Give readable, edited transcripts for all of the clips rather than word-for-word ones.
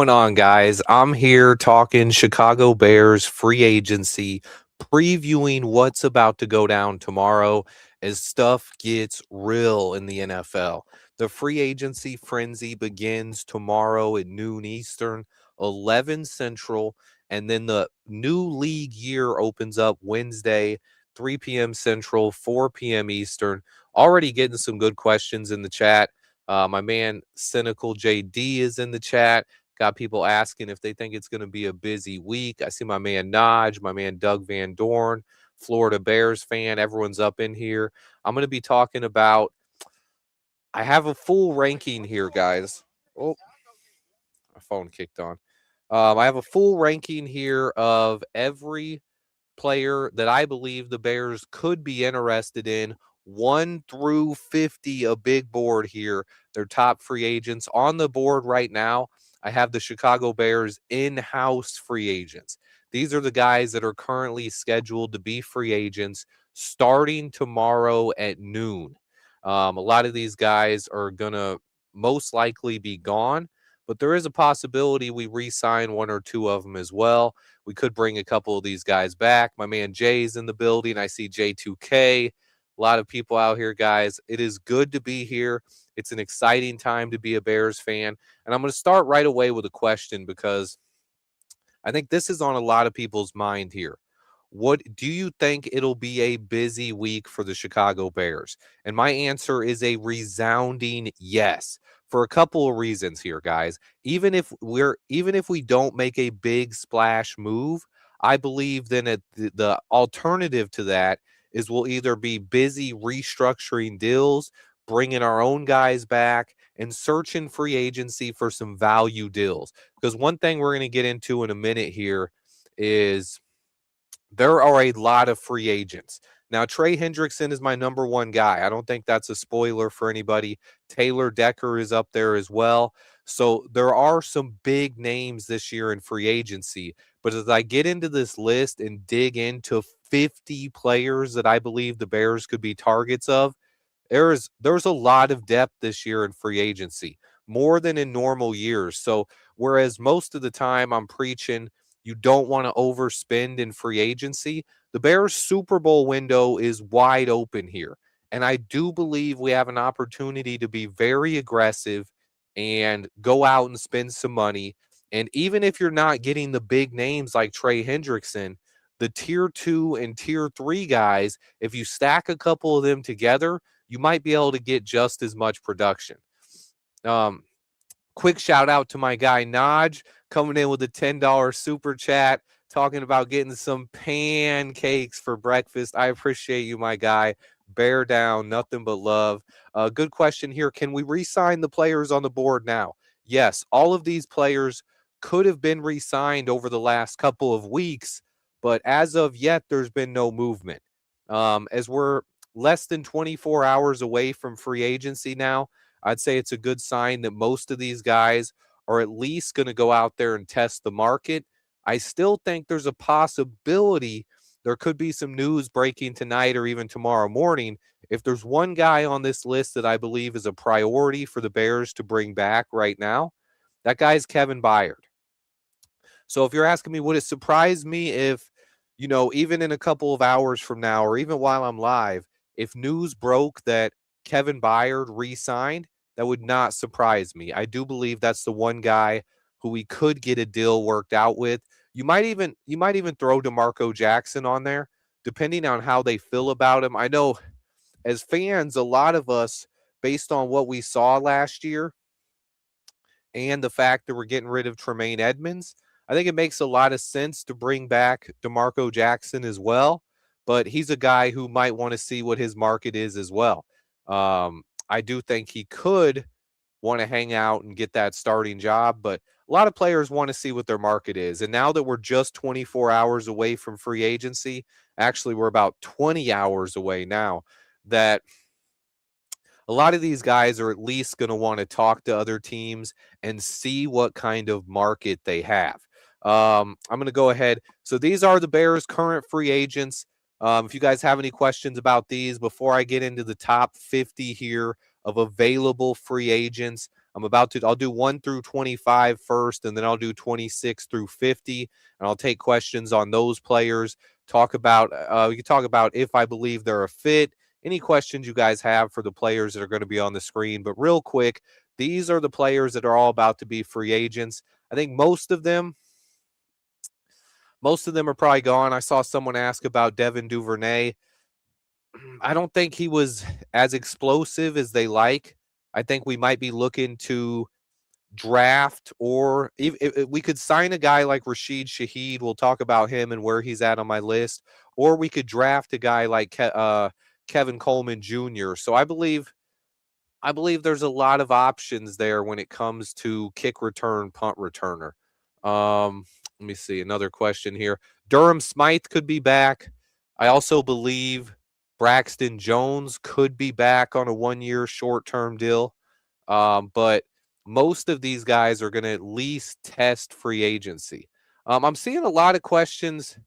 Going on, guys? I'm here talking Chicago Bears free agency, previewing what's about to go down tomorrow as stuff gets real in the NFL. The free agency frenzy begins tomorrow at noon Eastern, 11 Central, and then the new league year opens up Wednesday, 3 p.m. Central, 4 p.m. Eastern. Already getting some good questions in the chat. My man Cynical JD is in the chat. Got people asking if they think it's going to be a busy week. I see my man Naj, my man Doug Van Dorn, Florida Bears fan. Everyone's up in here. I'm going to be talking about. I have a full ranking here, guys. Oh, my phone kicked on. I have a full ranking here of every player that I believe the Bears could be interested in. 1 through 50, a big board here. Their top free agents on the board right now. I have the Chicago Bears in-house free agents. These are the guys that are currently scheduled to be free agents starting tomorrow at noon. A lot of these guys are going to most likely be gone, but there is a possibility we re-sign one or two of them as well. We could bring a couple of these guys back. My man Jay's in the building. I see J2K. A lot of people out here, guys. It is good to be here. It's an exciting time to be a Bears fan. And I'm going to start right away with a question because I think this is on a lot of people's mind here. What do you think it'll be a busy week for the Chicago Bears? And my answer is a resounding yes for a couple of reasons here, guys. Even if we don't make a big splash move, I believe then the alternative to that is we'll either be busy restructuring deals, bringing our own guys back, and searching free agency for some value deals. Because one thing we're going to get into in a minute here is there are a lot of free agents. Now, Trey Hendrickson is my number one guy. I don't think that's a spoiler for anybody. Taylor Decker is up there as well. So there are some big names this year in free agency. But as I get into this list and dig into 50 players that I believe the Bears could be targets of, there's a lot of depth this year in free agency, more than in normal years. So whereas most of the time I'm preaching you don't want to overspend in free agency, the Bears Super Bowl window is wide open here. And I do believe we have an opportunity to be very aggressive and go out and spend some money. And even if you're not getting the big names like Trey Hendrickson, the tier 2 and tier 3 guys, if you stack a couple of them together, you might be able to get just as much production. Quick shout out to my guy Naj coming in with a $10 super chat, talking about getting some pancakes for breakfast. I appreciate you, my guy. Bear down, nothing but love. Good question here. Can we re-sign the players on the board now? Yes, all of these players could have been re-signed over the last couple of weeks, but as of yet, there's been no movement. As we're less than 24 hours away from free agency now, I'd say it's a good sign that most of these guys are at least going to go out there and test the market. I still think there's a possibility there could be some news breaking tonight or even tomorrow morning. If there's one guy on this list that I believe is a priority for the Bears to bring back right now, that guy's Kevin Byard. So if you're asking me, would it surprise me if, even in a couple of hours from now or even while I'm live, if news broke that Kevin Byard re-signed, that would not surprise me. I do believe that's the one guy who we could get a deal worked out with. You might even throw DeMarco Jackson on there, depending on how they feel about him. I know as fans, a lot of us, based on what we saw last year and the fact that we're getting rid of Tremaine Edmonds, I think it makes a lot of sense to bring back DeMarco Jackson as well. But he's a guy who might want to see what his market is as well. I do think he could want to hang out and get that starting job, but a lot of players want to see what their market is. And now that we're just 24 hours away from free agency, actually we're about 20 hours away now, that a lot of these guys are at least going to want to talk to other teams and see what kind of market they have. I'm going to go ahead. So these are the Bears' current free agents. If you guys have any questions about these before I get into the top 50 here of available free agents, I'll do 1 through 25 first, and then I'll do 26 through 50, and I'll take questions on those players. We can talk about if I believe they're a fit, any questions you guys have for the players that are going to be on the screen. But real quick, these are the players that are all about to be free agents. I think most of them are probably gone. I saw someone ask about Devin Duvernay. I don't think he was as explosive as they like. I think we might be looking to draft, or if we could sign a guy like Rashid Shaheed. We'll talk about him and where he's at on my list. Or we could draft a guy like Kevin Coleman Jr. So I believe there's a lot of options there when it comes to kick return, punt returner. Let me see another question here. Durham Smythe could be back. I also believe Braxton Jones could be back on a 1-year short-term deal. But most of these guys are going to at least test free agency. I'm seeing a lot of questions.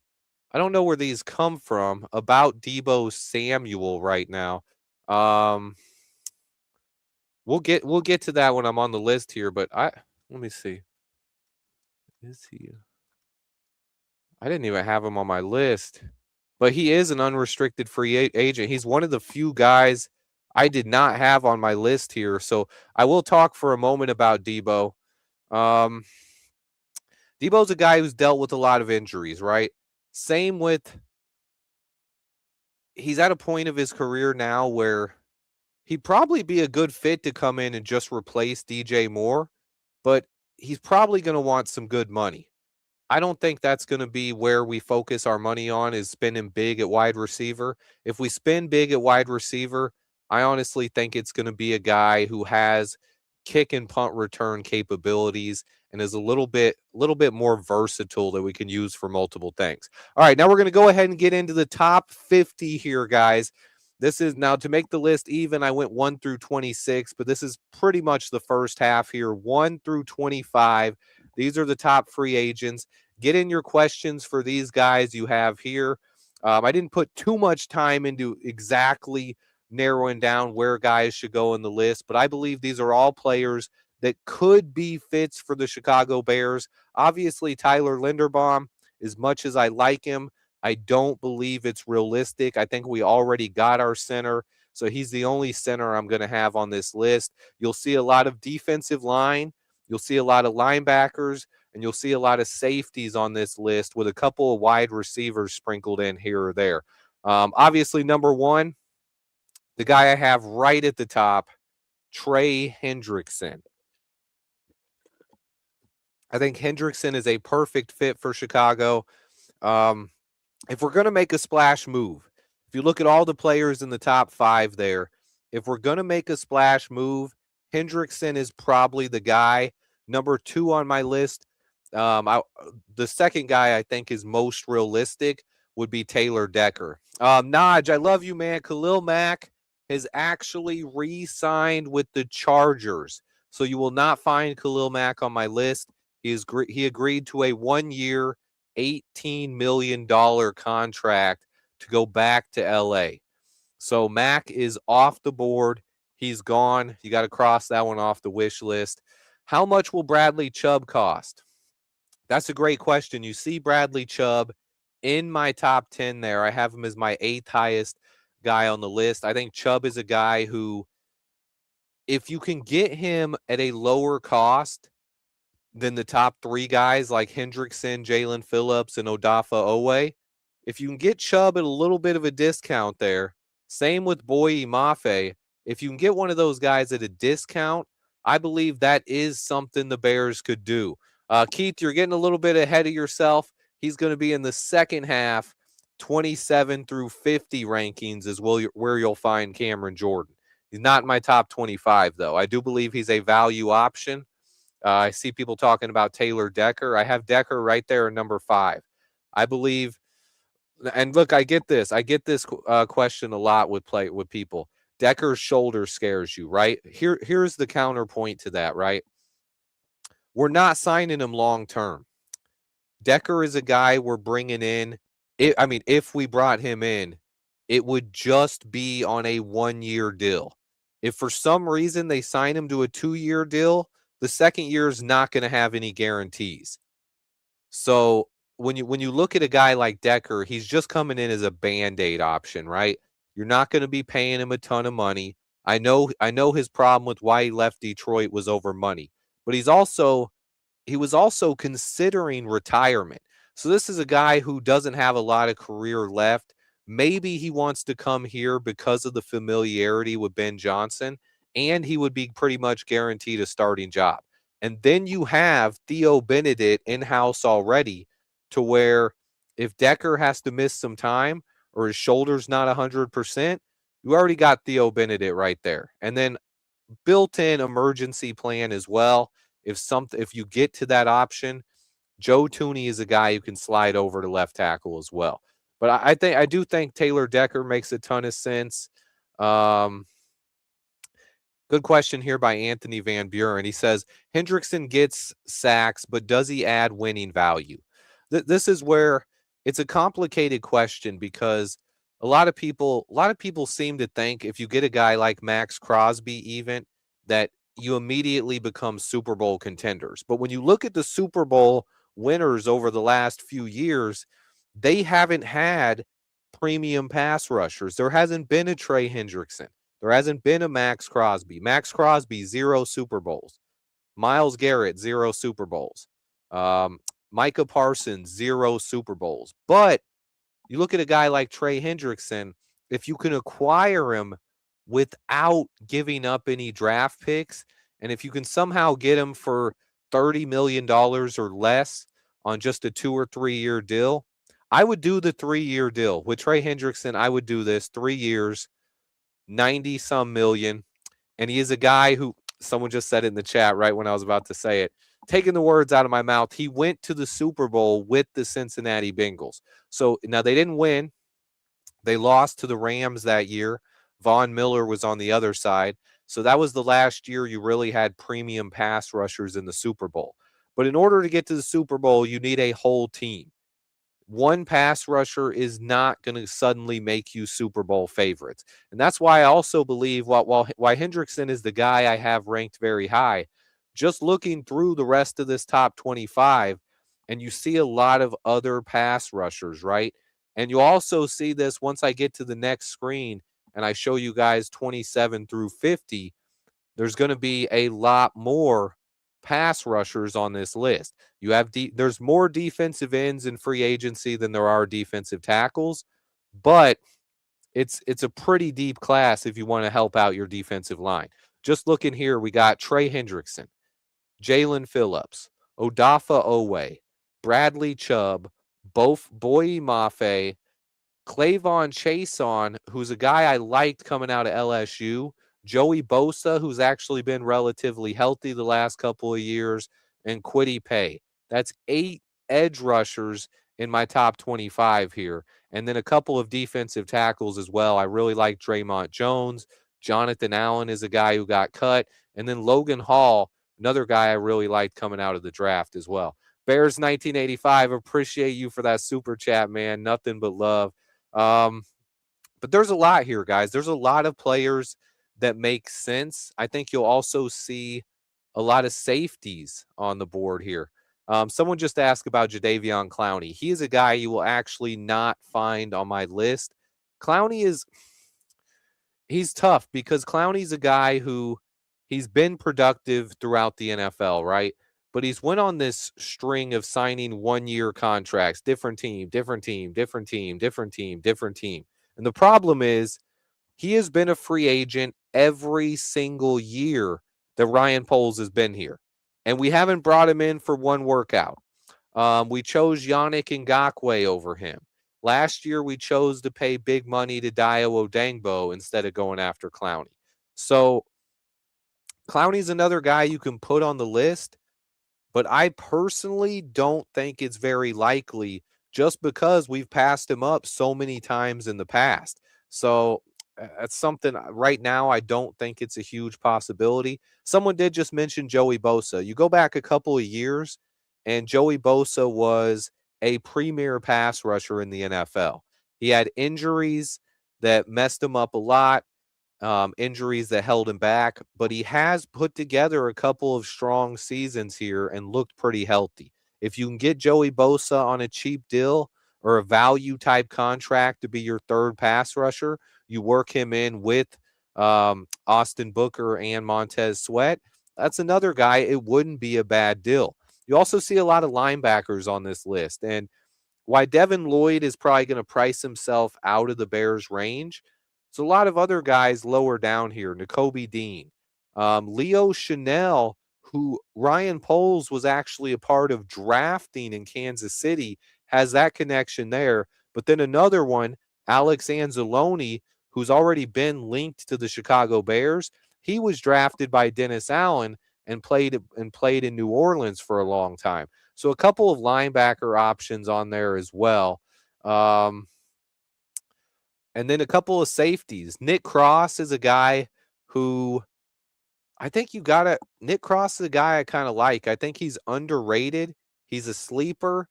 I don't know where these come from about Deebo Samuel right now. Um, we'll get to that when I'm on the list here, but let me see. Is he? I didn't even have him on my list, but he is an unrestricted free agent. He's one of the few guys I did not have on my list here. So I will talk for a moment about Deebo. Um, Debo's a guy who's dealt with a lot of injuries, right? Same with he's at a point of his career now where he'd probably be a good fit to come in and just replace DJ Moore, but he's probably going to want some good money. I don't think that's going to be where we focus our money on, is spending big at wide receiver. If we spend big at wide receiver, I honestly think it's going to be a guy who has kick and punt return capabilities and is a little bit more versatile that we can use for multiple things. All right, now we're going to go ahead and get into the top 50 here, guys. This is now to make the list even. I went 1 through 26, but this is pretty much the first half here, 1 through 25. These are the top free agents. Get in your questions for these guys you have here. I didn't put too much time into exactly narrowing down where guys should go in the list, but I believe these are all players that could be fits for the Chicago Bears. Obviously, Tyler Linderbaum, as much as I like him, I don't believe it's realistic. I think we already got our center, so he's the only center I'm going to have on this list. You'll see a lot of defensive line. You'll see a lot of linebackers, and you'll see a lot of safeties on this list with a couple of wide receivers sprinkled in here or there. Obviously, number one, the guy I have right at the top, Trey Hendrickson. I think Hendrickson is a perfect fit for Chicago. Um, if we're going to make a splash move, if you look at all the players in the top 5 there, if we're going to make a splash move, Hendrickson is probably the guy. Number 2 on my list, the second guy I think is most realistic would be Taylor Decker. Naj, I love you, man. Khalil Mack has actually re-signed with the Chargers, so you will not find Khalil Mack on my list. He agreed to a 1-year, $18 million contract to go back to LA. So Mac is off the board. He's gone. You got to cross that one off the wish list. How much will Bradley Chubb cost? That's a great question. You see Bradley Chubb in my top 10 there. I have him as my 8th highest guy on the list. I think Chubb is a guy who, if you can get him at a lower cost than the top 3 guys like Hendrickson, Jaelan Phillips, and Odafe Oweh, if you can get Chubb at a little bit of a discount there, same with Boye Mafe, if you can get one of those guys at a discount, I believe that is something the Bears could do. Keith, you're getting a little bit ahead of yourself. He's going to be in the second half, 27 through 50 rankings is where you'll find Cameron Jordan. He's not in my top 25, though. I do believe he's a value option. I see people talking about Taylor Decker. I have Decker right there at number 5. I believe, and look, I get this. I get this question a lot with people. Decker's shoulder scares you, right? Here's the counterpoint to that, right? We're not signing him long term. Decker is a guy we're bringing in. If we brought him in, it would just be on a 1-year deal. If for some reason they sign him to a 2-year deal, the second year is not going to have any guarantees. So when you look at a guy like Decker, he's just coming in as a Band-Aid option, right? You're not going to be paying him a ton of money. I know his problem with why he left Detroit was over money, but he was also considering retirement. So this is a guy who doesn't have a lot of career left. Maybe he wants to come here because of the familiarity with Ben Johnson, and he would be pretty much guaranteed a starting job. And then you have Theo Benedict in-house already, to where if Decker has to miss some time or his shoulder's not 100%, you already got Theo Benedict right there. And then built-in emergency plan as well. If you get to that option, Joe Tooney is a guy who can slide over to left tackle as well. But I do think Taylor Decker makes a ton of sense. Um, Good question here by Anthony Van Buren. He says, Hendrickson gets sacks, but does he add winning value? This is where it's a complicated question, because a lot of people seem to think if you get a guy like Max Crosby, even, that you immediately become Super Bowl contenders. But when you look at the Super Bowl winners over the last few years, they haven't had premium pass rushers. There hasn't been a Trey Hendrickson. There hasn't been a Max Crosby. Max Crosby, 0 Super Bowls. Myles Garrett, 0 Super Bowls. Micah Parsons, 0 Super Bowls. But you look at a guy like Trey Hendrickson, if you can acquire him without giving up any draft picks, and if you can somehow get him for $30 million or less on just a 2 or 3 year deal, I would do the 3-year deal. With Trey Hendrickson, I would do this 3 years, 90 some million. And he is a guy who, someone just said it in the chat right when I was about to say it, taking the words out of my mouth, he went to the Super Bowl with the Cincinnati Bengals. So now they didn't win. They lost to the Rams that year. Von Miller was on the other side. So that was the last year you really had premium pass rushers in the Super Bowl. But in order to get to the Super Bowl, you need a whole team. One pass rusher is not going to suddenly make you Super Bowl favorites. And that's why I also believe why Hendrickson is the guy I have ranked very high. Just looking through the rest of this top 25, and you see a lot of other pass rushers, right? And you also see this once I get to the next screen and I show you guys 27 through 50, there's going to be a lot more pass rushers on this list. You have there's more defensive ends in free agency than there are defensive tackles, but it's a pretty deep class if you want to help out your defensive line. Just looking here, we got Trey Hendrickson, Jaelan Phillips, Odafe Oweh, Bradley Chubb, both Boye Mafe, Clavon Chason, who's a guy I liked coming out of LSU, Joey Bosa, who's actually been relatively healthy the last couple of years, and Kwity Paye. That's 8 edge rushers in my top 25 here. And then a couple of defensive tackles as well. I really like Dre'Mont Jones. Jonathan Allen is a guy who got cut. And then Logan Hall, another guy I really liked coming out of the draft as well. Bears 1985, appreciate you for that super chat, man. Nothing but love. But there's a lot here, guys. There's a lot of players that make sense. I think you'll also see a lot of safeties on the board here. Someone just asked about Jadeveon Clowney. He is a guy you will actually not find on my list. He's tough because Clowney's a guy who he's been productive throughout the NFL, right? But he's went on this string of signing 1-year contracts, different team, different team, different team, different team, different team. And the problem is he has been a free agent every single year that Ryan Poles has been here. And we haven't brought him in for one workout. We chose Yannick Ngakoue over him. Last year, we chose to pay big money to Dio Odangbo instead of going after Clowney. So Clowney's another guy you can put on the list, but I personally don't think it's very likely just because we've passed him up so many times in the past. So that's something right now I don't think it's a huge possibility. Someone did just mention Joey Bosa. You go back a couple of years, and Joey Bosa was a premier pass rusher in the NFL. He had injuries that messed him up a lot. injuries that held him back, but he has put together a couple of strong seasons here and looked pretty healthy. If you can get Joey Bosa on a cheap deal or a value type contract to be your third pass rusher, you work him in with Austin Booker and Montez Sweat. That's another guy. It wouldn't be a bad deal. You also see a lot of linebackers on this list. And why Devin Lloyd is probably going to price himself out of the Bears' range, so a lot of other guys lower down here. Nakobe Dean, Leo Chanel, who Ryan Poles was actually a part of drafting in Kansas City, has that connection there. But then another one, Alex Anzalone, who's already been linked to the Chicago Bears. He was drafted by Dennis Allen and played in New Orleans for a long time. So a couple of linebacker options on there as well. And then a couple of safeties. Nick Cross is a guy who I think Nick Cross is a guy I kind of like. I think he's underrated. He's a sleeper,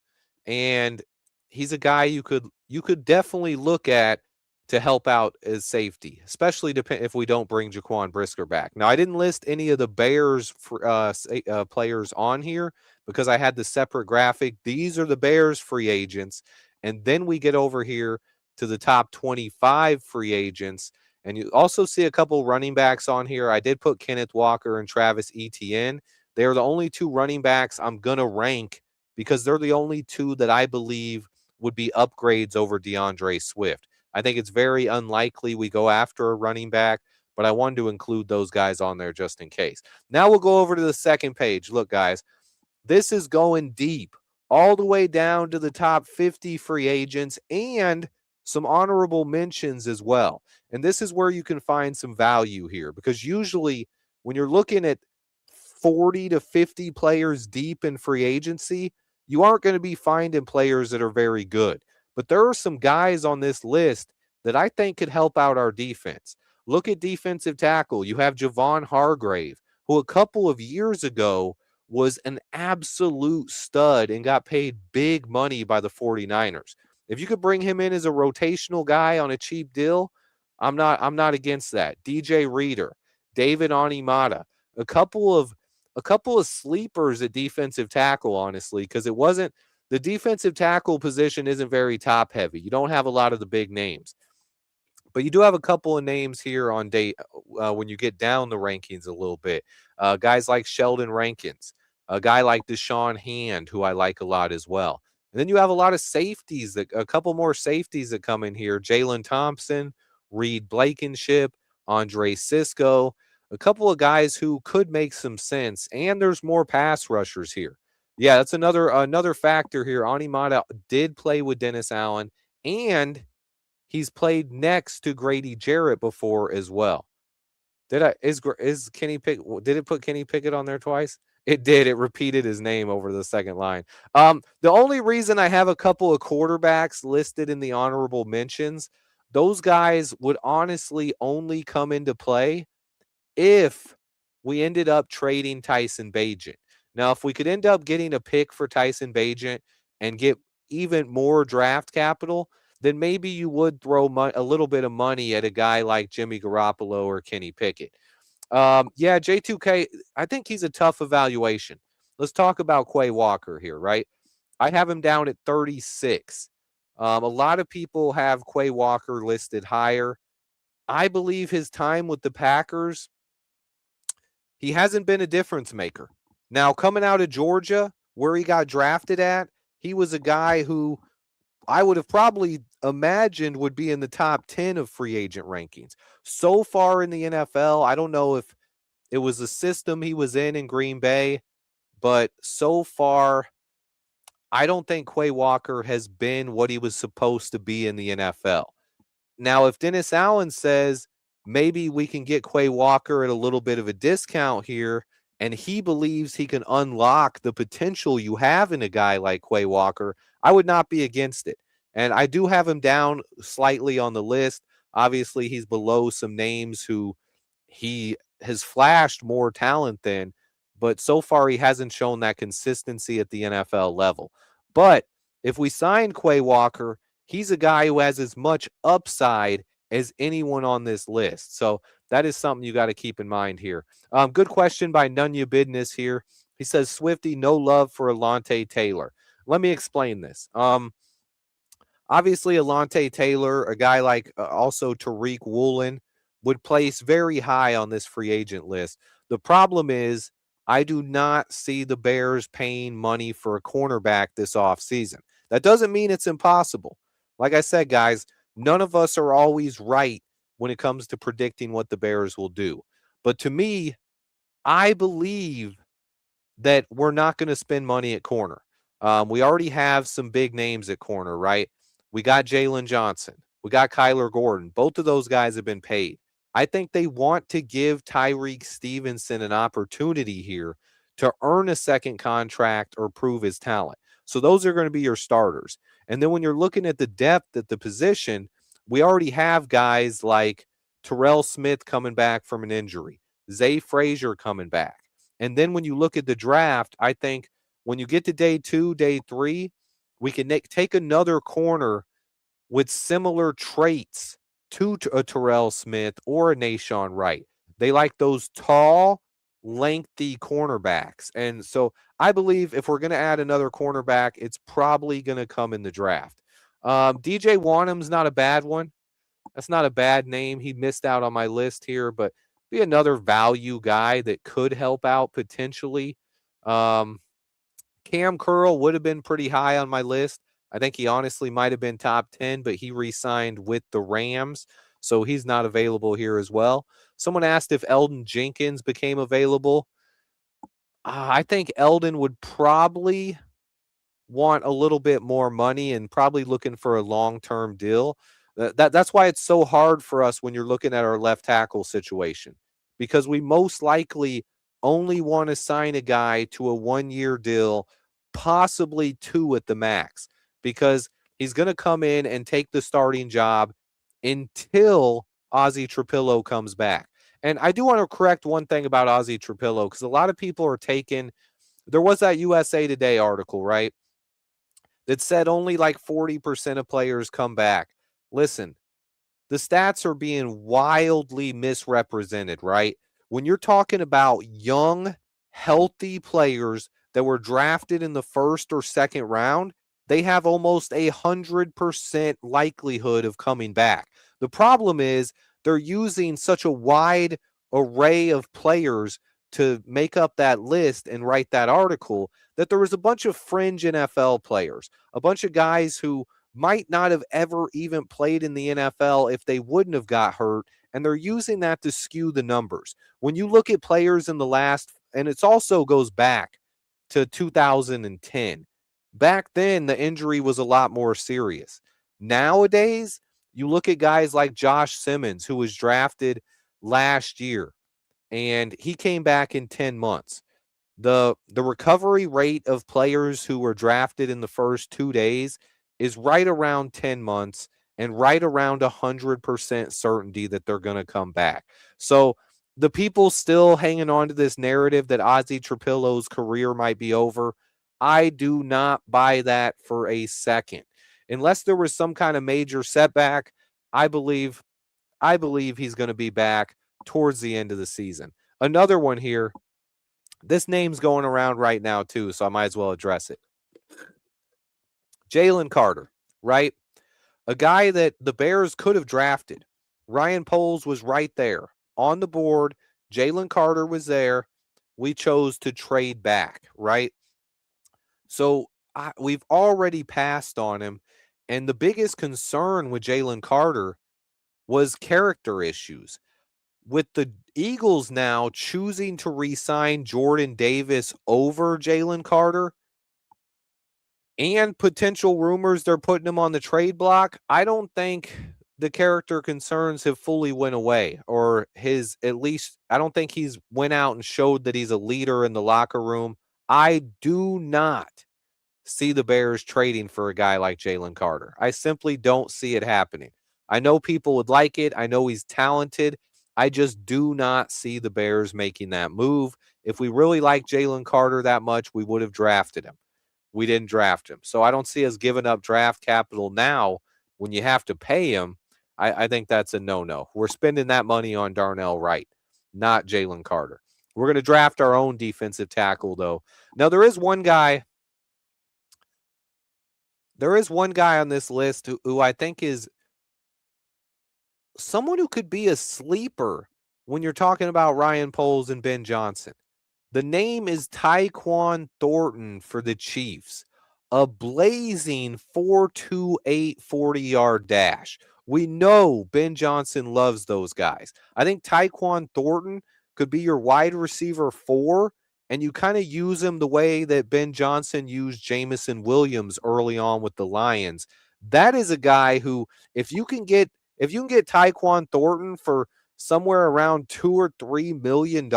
and he's a guy you could definitely look at to help out as safety, especially if we don't bring Jaquan Brisker back. Now, I didn't list any of the Bears players on here because I had the separate graphic. These are the Bears free agents, and then we get over here to the top 25 free agents. And you also see a couple running backs on here. I did put Kenneth Walker and Travis Etienne. They're the only two running backs I'm going to rank because they're the only two that I believe would be upgrades over DeAndre Swift. I think it's very unlikely we go after a running back, but I wanted to include those guys on there just in case. Now we'll go over to the second page. Look, guys, this is going deep all the way down to the top 50 free agents and some honorable mentions as well. And this is where you can find some value here because usually when you're looking at 40 to 50 players deep in free agency, you aren't going to be finding players that are very good. But there are some guys on this list that I think could help out our defense. Look at defensive tackle. You have Javon Hargrave, who a couple of years ago was an absolute stud and got paid big money by the 49ers. If you could bring him in as a rotational guy on a cheap deal, I'm not against that. DJ Reader, David Onimata, a couple of sleepers at defensive tackle, honestly, because the defensive tackle position isn't very top heavy. You don't have a lot of the big names. But you do have a couple of names here on when you get down the rankings a little bit. Guys like Sheldon Rankins, a guy like Deshaun Hand, who I like a lot as well. And then you have a lot of safeties, a couple more safeties that come in here. Jalen Thompson, Reed Blankenship, Andre Sisco, a couple of guys who could make some sense. And there's more pass rushers here. Yeah, that's another factor here. Onimata did play with Dennis Allen, and he's played next to Grady Jarrett before as well. Is Kenny Pickett? Did it put Kenny Pickett on there twice? It did. It repeated his name over the second line. The only reason I have a couple of quarterbacks listed in the honorable mentions, those guys would honestly only come into play if we ended up trading Tyson Bagent. Now, if we could end up getting a pick for Tyson Bagent and get even more draft capital, then maybe you would throw a little bit of money at a guy like Jimmy Garoppolo or Kenny Pickett. Yeah, J2K, I think he's a tough evaluation. Let's talk about Quay Walker here, right? I have him down at 36. A lot of people have Quay Walker listed higher. I believe his time with the Packers, he hasn't been a difference maker. Now, coming out of Georgia, where he got drafted at, he was a guy who I would have probably imagined would be in the top 10 of free agent rankings. So far in the NFL, I don't know if it was the system he was in Green Bay, but so far, I don't think Quay Walker has been what he was supposed to be in the NFL. Now, if Dennis Allen says maybe we can get Quay Walker at a little bit of a discount here, and he believes he can unlock the potential you have in a guy like Quay Walker, I would not be against it. And I do have him down slightly on the list. Obviously, he's below some names who he has flashed more talent than, but so far he hasn't shown that consistency at the NFL level. But if we sign Quay Walker, he's a guy who has as much upside as anyone on this list. So that is something you got to keep in mind here. Good question by Nunya Business here. He says, Swifty, no love for Alontae Taylor. Let me explain this. Obviously, Alontae Taylor, a guy like also Tariq Woolen, would place very high on this free agent list. The problem is, I do not see the Bears paying money for a cornerback this offseason. That doesn't mean it's impossible. Like I said, guys, none of us are always right when it comes to predicting what the Bears will do. But to me, I believe that we're not going to spend money at corner. We already have some big names at corner, right? We got Jalen Johnson. We got Kyler Gordon. Both of those guys have been paid. I think they want to give Tyreek Stevenson an opportunity here to earn a second contract or prove his talent. So those are going to be your starters. And then when you're looking at the depth at the position, we already have guys like Terrell Smith coming back from an injury, Zay Frazier coming back. And then when you look at the draft, I think when you get to day 2, day 3, we can take another corner with similar traits to a Terrell Smith or a Nashawn Wright. They like those tall, lengthy cornerbacks. And so I believe if we're going to add another cornerback, it's probably going to come in the draft. DJ Wanham's not a bad one. That's not a bad name. He missed out on my list here, but be another value guy that could help out potentially. Cam Curl would have been pretty high on my list. I think he honestly might have been top 10, but he re-signed with the Rams, so he's not available here as well. Someone asked if Eldon Jenkins became available. I think Eldon would probably want a little bit more money and probably looking for a long-term deal. That's why it's so hard for us when you're looking at our left tackle situation, because we most likely only want to sign a guy to a 1-year deal, possibly 2 at the max, because he's going to come in and take the starting job until Ozzie Trapillo comes back. And I do want to correct one thing about Ozzie Trapillo, because a lot of people are there was that USA Today article, right, that said only like 40% of players come back. Listen, the stats are being wildly misrepresented, right? When you're talking about young, healthy players that were drafted in the first or second round, they have almost 100% likelihood of coming back. The problem is they're using such a wide array of players to make up that list and write that article that there was a bunch of fringe NFL players, a bunch of guys who might not have ever even played in the NFL if they wouldn't have got hurt, and they're using that to skew the numbers. When you look at players in the last, and it also goes back to 2010, back then the injury was a lot more serious. Nowadays, you look at guys like Josh Simmons, who was drafted last year, and he came back in 10 months. The recovery rate of players who were drafted in the first 2 days is right around 10 months and right around 100% certainty that they're going to come back. So the people still hanging on to this narrative that Ozzie Trapillo's career might be over, I do not buy that for a second. Unless there was some kind of major setback, I believe he's going to be back towards the end of the season. Another one here, this name's going around right now too, so I might as well address it. Jalen Carter, right? A guy that the Bears could have drafted. Ryan Poles was right there on the board. Jalen Carter was there. We chose to trade back, right? So we've already passed on him. And the biggest concern with Jalen Carter was character issues. With the Eagles now choosing to re-sign Jordan Davis over Jalen Carter, and potential rumors they're putting him on the trade block, I don't think the character concerns have fully went away, or I don't think he's went out and showed that he's a leader in the locker room. I do not see the Bears trading for a guy like Jalen Carter. I simply don't see it happening. I know people would like it. I know he's talented. I just do not see the Bears making that move. If we really like Jalen Carter that much, we would have drafted him. We didn't draft him. So I don't see us giving up draft capital now when you have to pay him. I think that's a no-no. We're spending that money on Darnell Wright, not Jalen Carter. We're going to draft our own defensive tackle, though. Now, there is one guy on this list who I think is someone who could be a sleeper when you're talking about Ryan Poles and Ben Johnson. The name is Tyquan Thornton for the Chiefs. A blazing 4.28 40-yard dash. We know Ben Johnson loves those guys. I think Tyquan Thornton could be your wide receiver 4, and you kind of use him the way that Ben Johnson used Jamison Williams early on with the Lions. That is a guy who, if you can get Tyquan Thornton for somewhere around $2 or $3 million,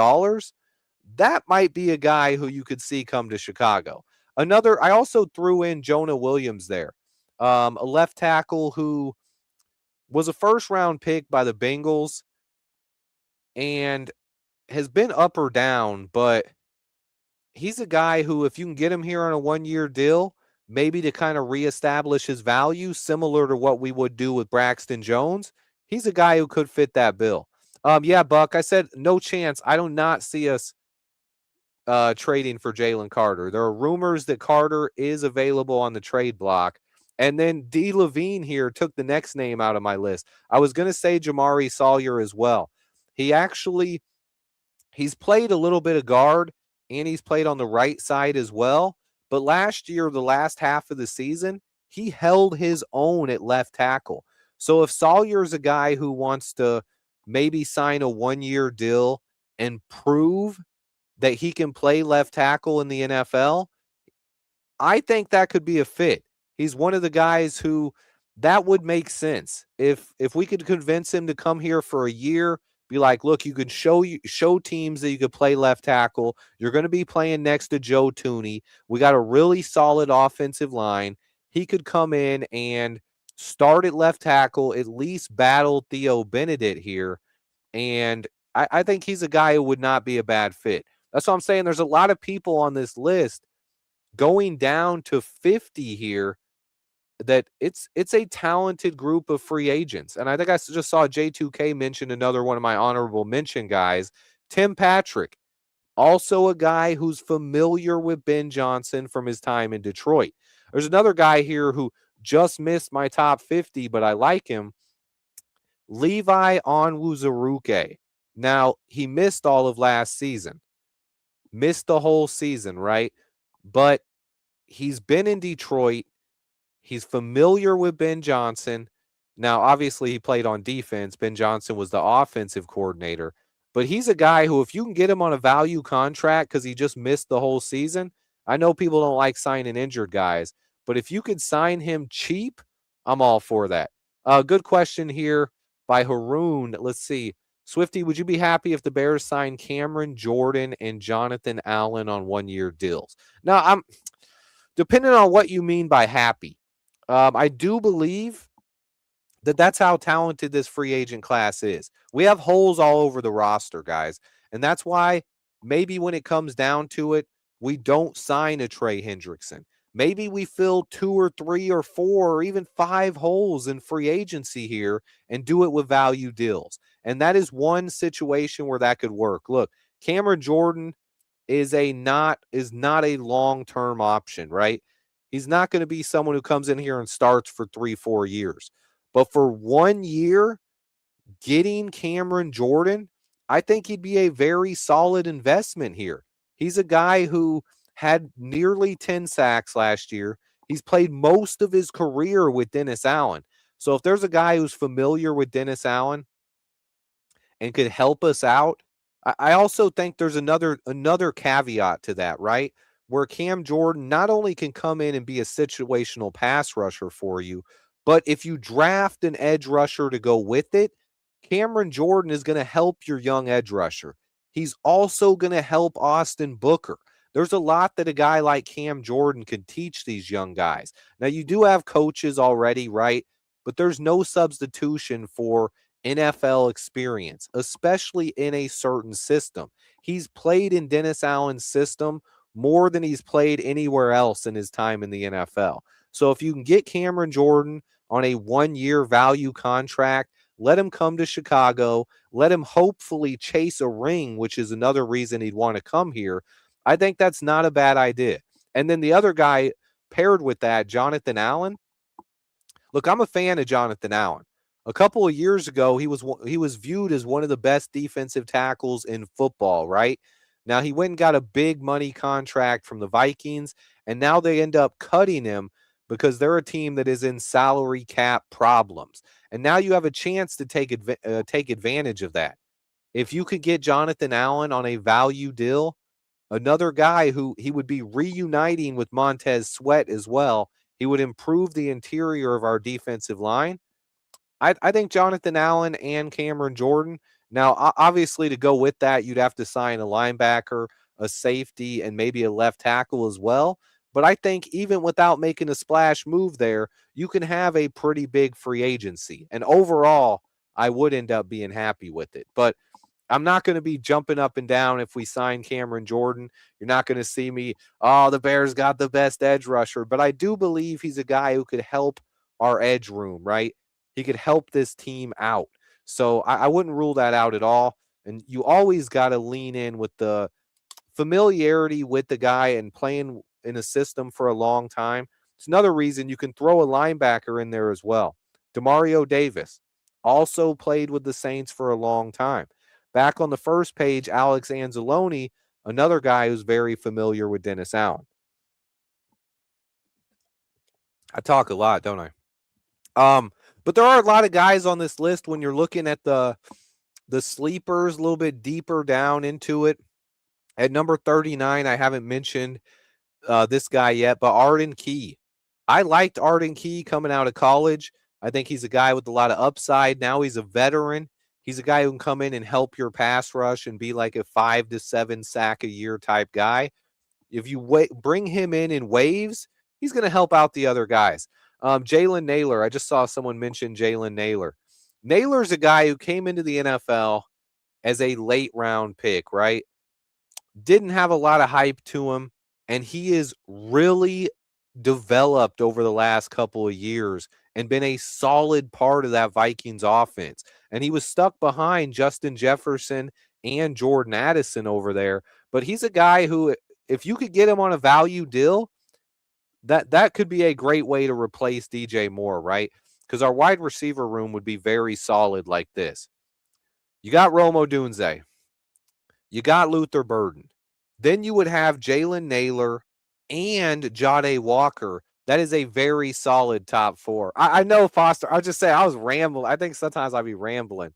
that might be a guy who you could see come to Chicago. I also threw in Jonah Williams there, a left tackle who was a first-round pick by the Bengals and has been up or down, but he's a guy who, if you can get him here on a one-year deal, maybe to kind of reestablish his value, similar to what we would do with Braxton Jones, he's a guy who could fit that bill. Yeah, Buck, I said no chance. I do not see us trading for Jalen Carter. There are rumors that Carter is available on the trade block. And then D. Levine here took the next name out of my list. I was going to say Jamari Sawyer as well. He's played a little bit of guard, and he's played on the right side as well. But last year, the last half of the season, he held his own at left tackle. So if Sawyer's a guy who wants to maybe sign a one-year deal and prove that he can play left tackle in the NFL, I think that could be a fit. He's one of the guys who that would make sense. If we could convince him to come here for a year, be like, look, you can show teams that you could play left tackle. You're going to be playing next to Joe Thuney. We got a really solid offensive line. He could come in and start at left tackle, at least battle Theo Benedict here. And I think he's a guy who would not be a bad fit. That's what I'm saying. There's a lot of people on this list going down to 50 here that it's a talented group of free agents. And I think I just saw J2K mention another one of my honorable mention guys, Tim Patrick, also a guy who's familiar with Ben Johnson from his time in Detroit. There's another guy here who just missed my top 50, but I like him, Levi Onwuzurike. Now, he missed all of last season. Missed the whole season, right? But he's been in Detroit. He's familiar with Ben Johnson. Now, obviously, he played on defense. Ben Johnson was the offensive coordinator. But he's a guy who, if you can get him on a value contract because he just missed the whole season, I know people don't like signing injured guys, but if you could sign him cheap, I'm all for that. Good question here by Haroon. Let's see. Swifty, would you be happy if the Bears signed Cameron Jordan and Jonathan Allen on one-year deals? Now, I'm depending on what you mean by happy. I do believe that that's how talented this free agent class is. We have holes all over the roster, guys, and that's why maybe when it comes down to it, we don't sign a Trey Hendrickson. Maybe we fill 2 or 3 or 4 or even 5 holes in free agency here and do it with value deals. And that is one situation where that could work. Look, Cameron Jordan is not a long-term option, right? He's not going to be someone who comes in here and starts for 3-4 years. But for 1 year, getting Cameron Jordan, I think he'd be a very solid investment here. He's a guy who had nearly 10 sacks last year. He's played most of his career with Dennis Allen. So if there's a guy who's familiar with Dennis Allen and could help us out, I also think there's another caveat to that, right? Where Cam Jordan not only can come in and be a situational pass rusher for you, but if you draft an edge rusher to go with it, Cameron Jordan is going to help your young edge rusher. He's also going to help Austin Booker. There's a lot that a guy like Cam Jordan can teach these young guys. Now, you do have coaches already, right? But there's no substitution for NFL experience, especially in a certain system. He's played in Dennis Allen's system more than he's played anywhere else in his time in the NFL. So if you can get Cameron Jordan on a 1-year value contract, let him come to Chicago, let him hopefully chase a ring, which is another reason he'd want to come here. I think that's not a bad idea. And then the other guy paired with that, Jonathan Allen. Look, I'm a fan of Jonathan Allen. A couple of years ago, he was viewed as one of the best defensive tackles in football, right? Now he went and got a big money contract from the Vikings, and now they end up cutting him because they're a team that is in salary cap problems. And now you have a chance to take advantage of that. If you could get Jonathan Allen on a value deal, another guy who he would be reuniting with Montez Sweat as well. He would improve the interior of our defensive line. I think Jonathan Allen and Cameron Jordan. Now, obviously, to go with that, you'd have to sign a linebacker, a safety, and maybe a left tackle as well. But I think even without making a splash move there, you can have a pretty big free agency. And overall, I would end up being happy with it. But I'm not going to be jumping up and down if we sign Cameron Jordan. You're not going to see me, oh, the Bears got the best edge rusher. But I do believe he's a guy who could help our edge room, right? He could help this team out. So I wouldn't rule that out at all. And you always got to lean in with the familiarity with the guy and playing in a system for a long time. It's another reason you can throw a linebacker in there as well. Demario Davis also played with the Saints for a long time. Back on the first page, Alex Anzalone, another guy who's very familiar with Dennis Allen. I talk a lot, don't I? But there are a lot of guys on this list when you're looking at the sleepers a little bit deeper down into it. At number 39, I haven't mentioned this guy yet, but Arden Key. I liked Arden Key coming out of college. I think he's a guy with a lot of upside. Now he's a veteran. He's a guy who can come in and help your pass rush and be like a 5 to 7 sack a year type guy. If you bring him in waves, he's going to help out the other guys. Jalen Naylor. I just saw someone mention Jalen Naylor. Naylor's a guy who came into the NFL as a late round pick, right? Didn't have a lot of hype to him, and he is really developed over the last couple of years and been a solid part of that Vikings offense. And he was stuck behind Justin Jefferson and Jordan Addison over there. But he's a guy who, if you could get him on a value deal, that could be a great way to replace DJ Moore, right? Because our wide receiver room would be very solid like this. You got Rome Odunze. You got Luther Burden. Then you would have Jalen Naylor and Jade Walker. That is a very solid top four. I know, Foster. I'll just say I was rambling. I think sometimes I'll be rambling.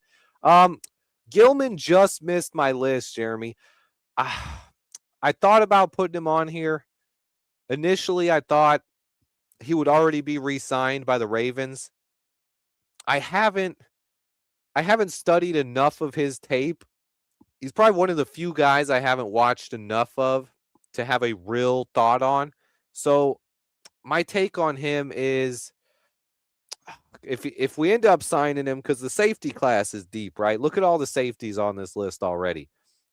Gilman just missed my list, Jeremy. I thought about putting him on here. Initially, I thought he would already be re-signed by the Ravens. I haven't studied enough of his tape. He's probably one of the few guys I haven't watched enough of to have a real thought on. So my take on him is if we end up signing him, because the safety class is deep, right? Look at all the safeties on this list already.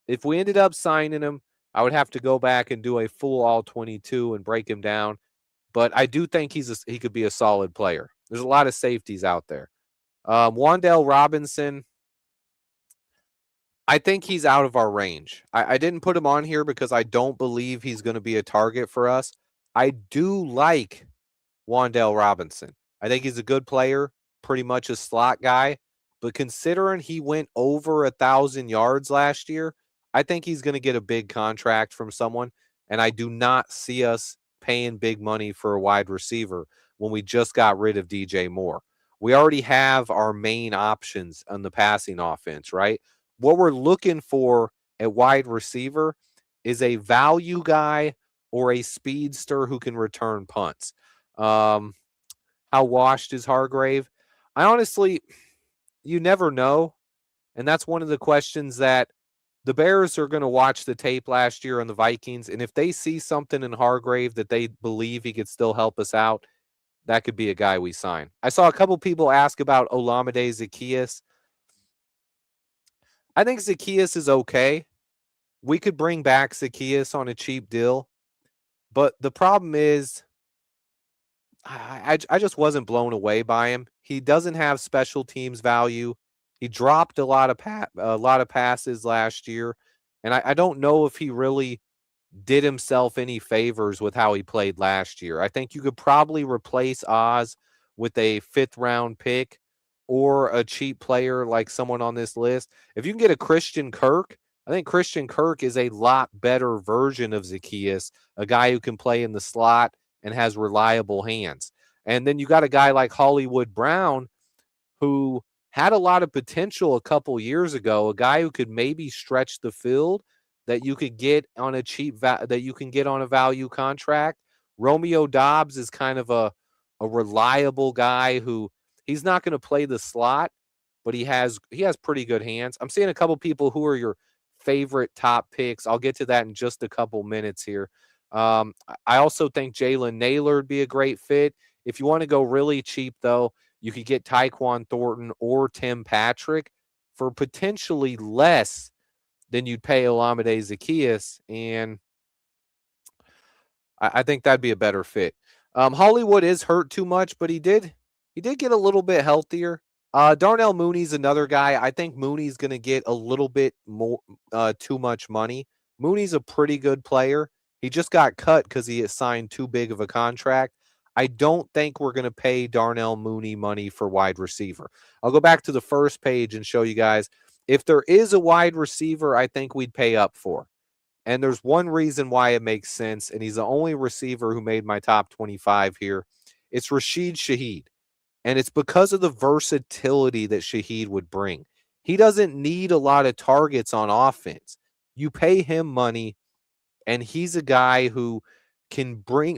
If we ended up signing him, I would have to go back and do a full all 22 and break him down. But I do think he could be a solid player. There's a lot of safeties out there. Wan'Dale Robinson, I think he's out of our range. I didn't put him on here because I don't believe he's going to be a target for us. I do like Wan'Dale Robinson. I think he's a good player, pretty much a slot guy. But considering he went over 1,000 yards last year, I think he's going to get a big contract from someone. And I do not see us paying big money for a wide receiver when we just got rid of DJ Moore. We already have our main options on the passing offense, right? What we're looking for at wide receiver is a value guy or a speedster who can return punts. How washed is Hargrave? I honestly, you never know. And that's one of the questions that the Bears are going to watch the tape last year on the Vikings. And if they see something in Hargrave that they believe he could still help us out, that could be a guy we sign. I saw a couple people ask about Olamide Zaccheaus. I think Zaccheaus is okay. We could bring back Zaccheaus on a cheap deal. But the problem is, I just wasn't blown away by him. He doesn't have special teams value. He dropped a lot of passes last year, and I don't know if he really did himself any favors with how he played last year. I think you could probably replace Oz with a 5th-round pick or a cheap player like someone on this list. If you can get a Christian Kirk, I think Christian Kirk is a lot better version of Zacchaeus, a guy who can play in the slot and has reliable hands. And then you got a guy like Hollywood Brown, who had a lot of potential a couple years ago, a guy who could maybe stretch the field that you could get on a that you can get on a value contract. Romeo Dobbs is kind of a reliable guy who he's not going to play the slot, but he has pretty good hands. I'm seeing a couple people who are your favorite top picks. I'll get to that in just a couple minutes here. I also think Jalen Naylor would be a great fit. If you want to go really cheap, though, you could get Tyquan Thornton or Tim Patrick for potentially less than you'd pay Olamide Zacchaeus, and I think that'd be a better fit. Hollywood is hurt too much, but he did get a little bit healthier. Darnell Mooney's another guy. I think Mooney's going to get a little bit more too much money. Mooney's a pretty good player. He just got cut because he signed too big of a contract. I don't think we're going to pay Darnell Mooney money for wide receiver. I'll go back to the first page and show you guys. If there is a wide receiver, I think we'd pay up for. And there's one reason why it makes sense, and he's the only receiver who made my top 25 here. It's Rashid Shaheed. And it's because of the versatility that Shaheed would bring. He doesn't need a lot of targets on offense. You pay him money, and he's a guy who can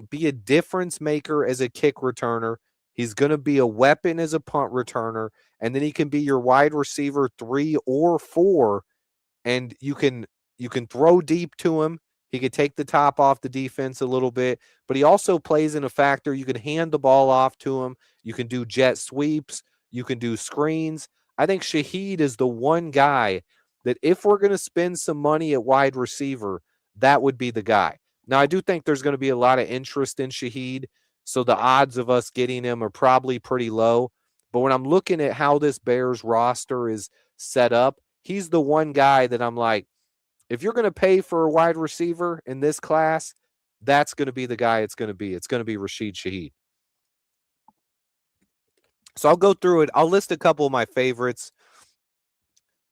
be a difference maker as a kick returner. He's going to be a weapon as a punt returner, and then he can be your wide receiver 3 or 4, and you can throw deep to him. He could take the top off the defense a little bit, but he also plays in a factor. You can hand the ball off to him. You can do jet sweeps. You can do screens. I think Shaheed is the one guy that if we're going to spend some money at wide receiver, that would be the guy. Now, I do think there's going to be a lot of interest in Shaheed, so the odds of us getting him are probably pretty low. But when I'm looking at how this Bears roster is set up, he's the one guy that I'm like, if you're going to pay for a wide receiver in this class, that's going to be the guy it's going to be. It's going to be Rashid Shaheed. So I'll go through it. I'll list a couple of my favorites.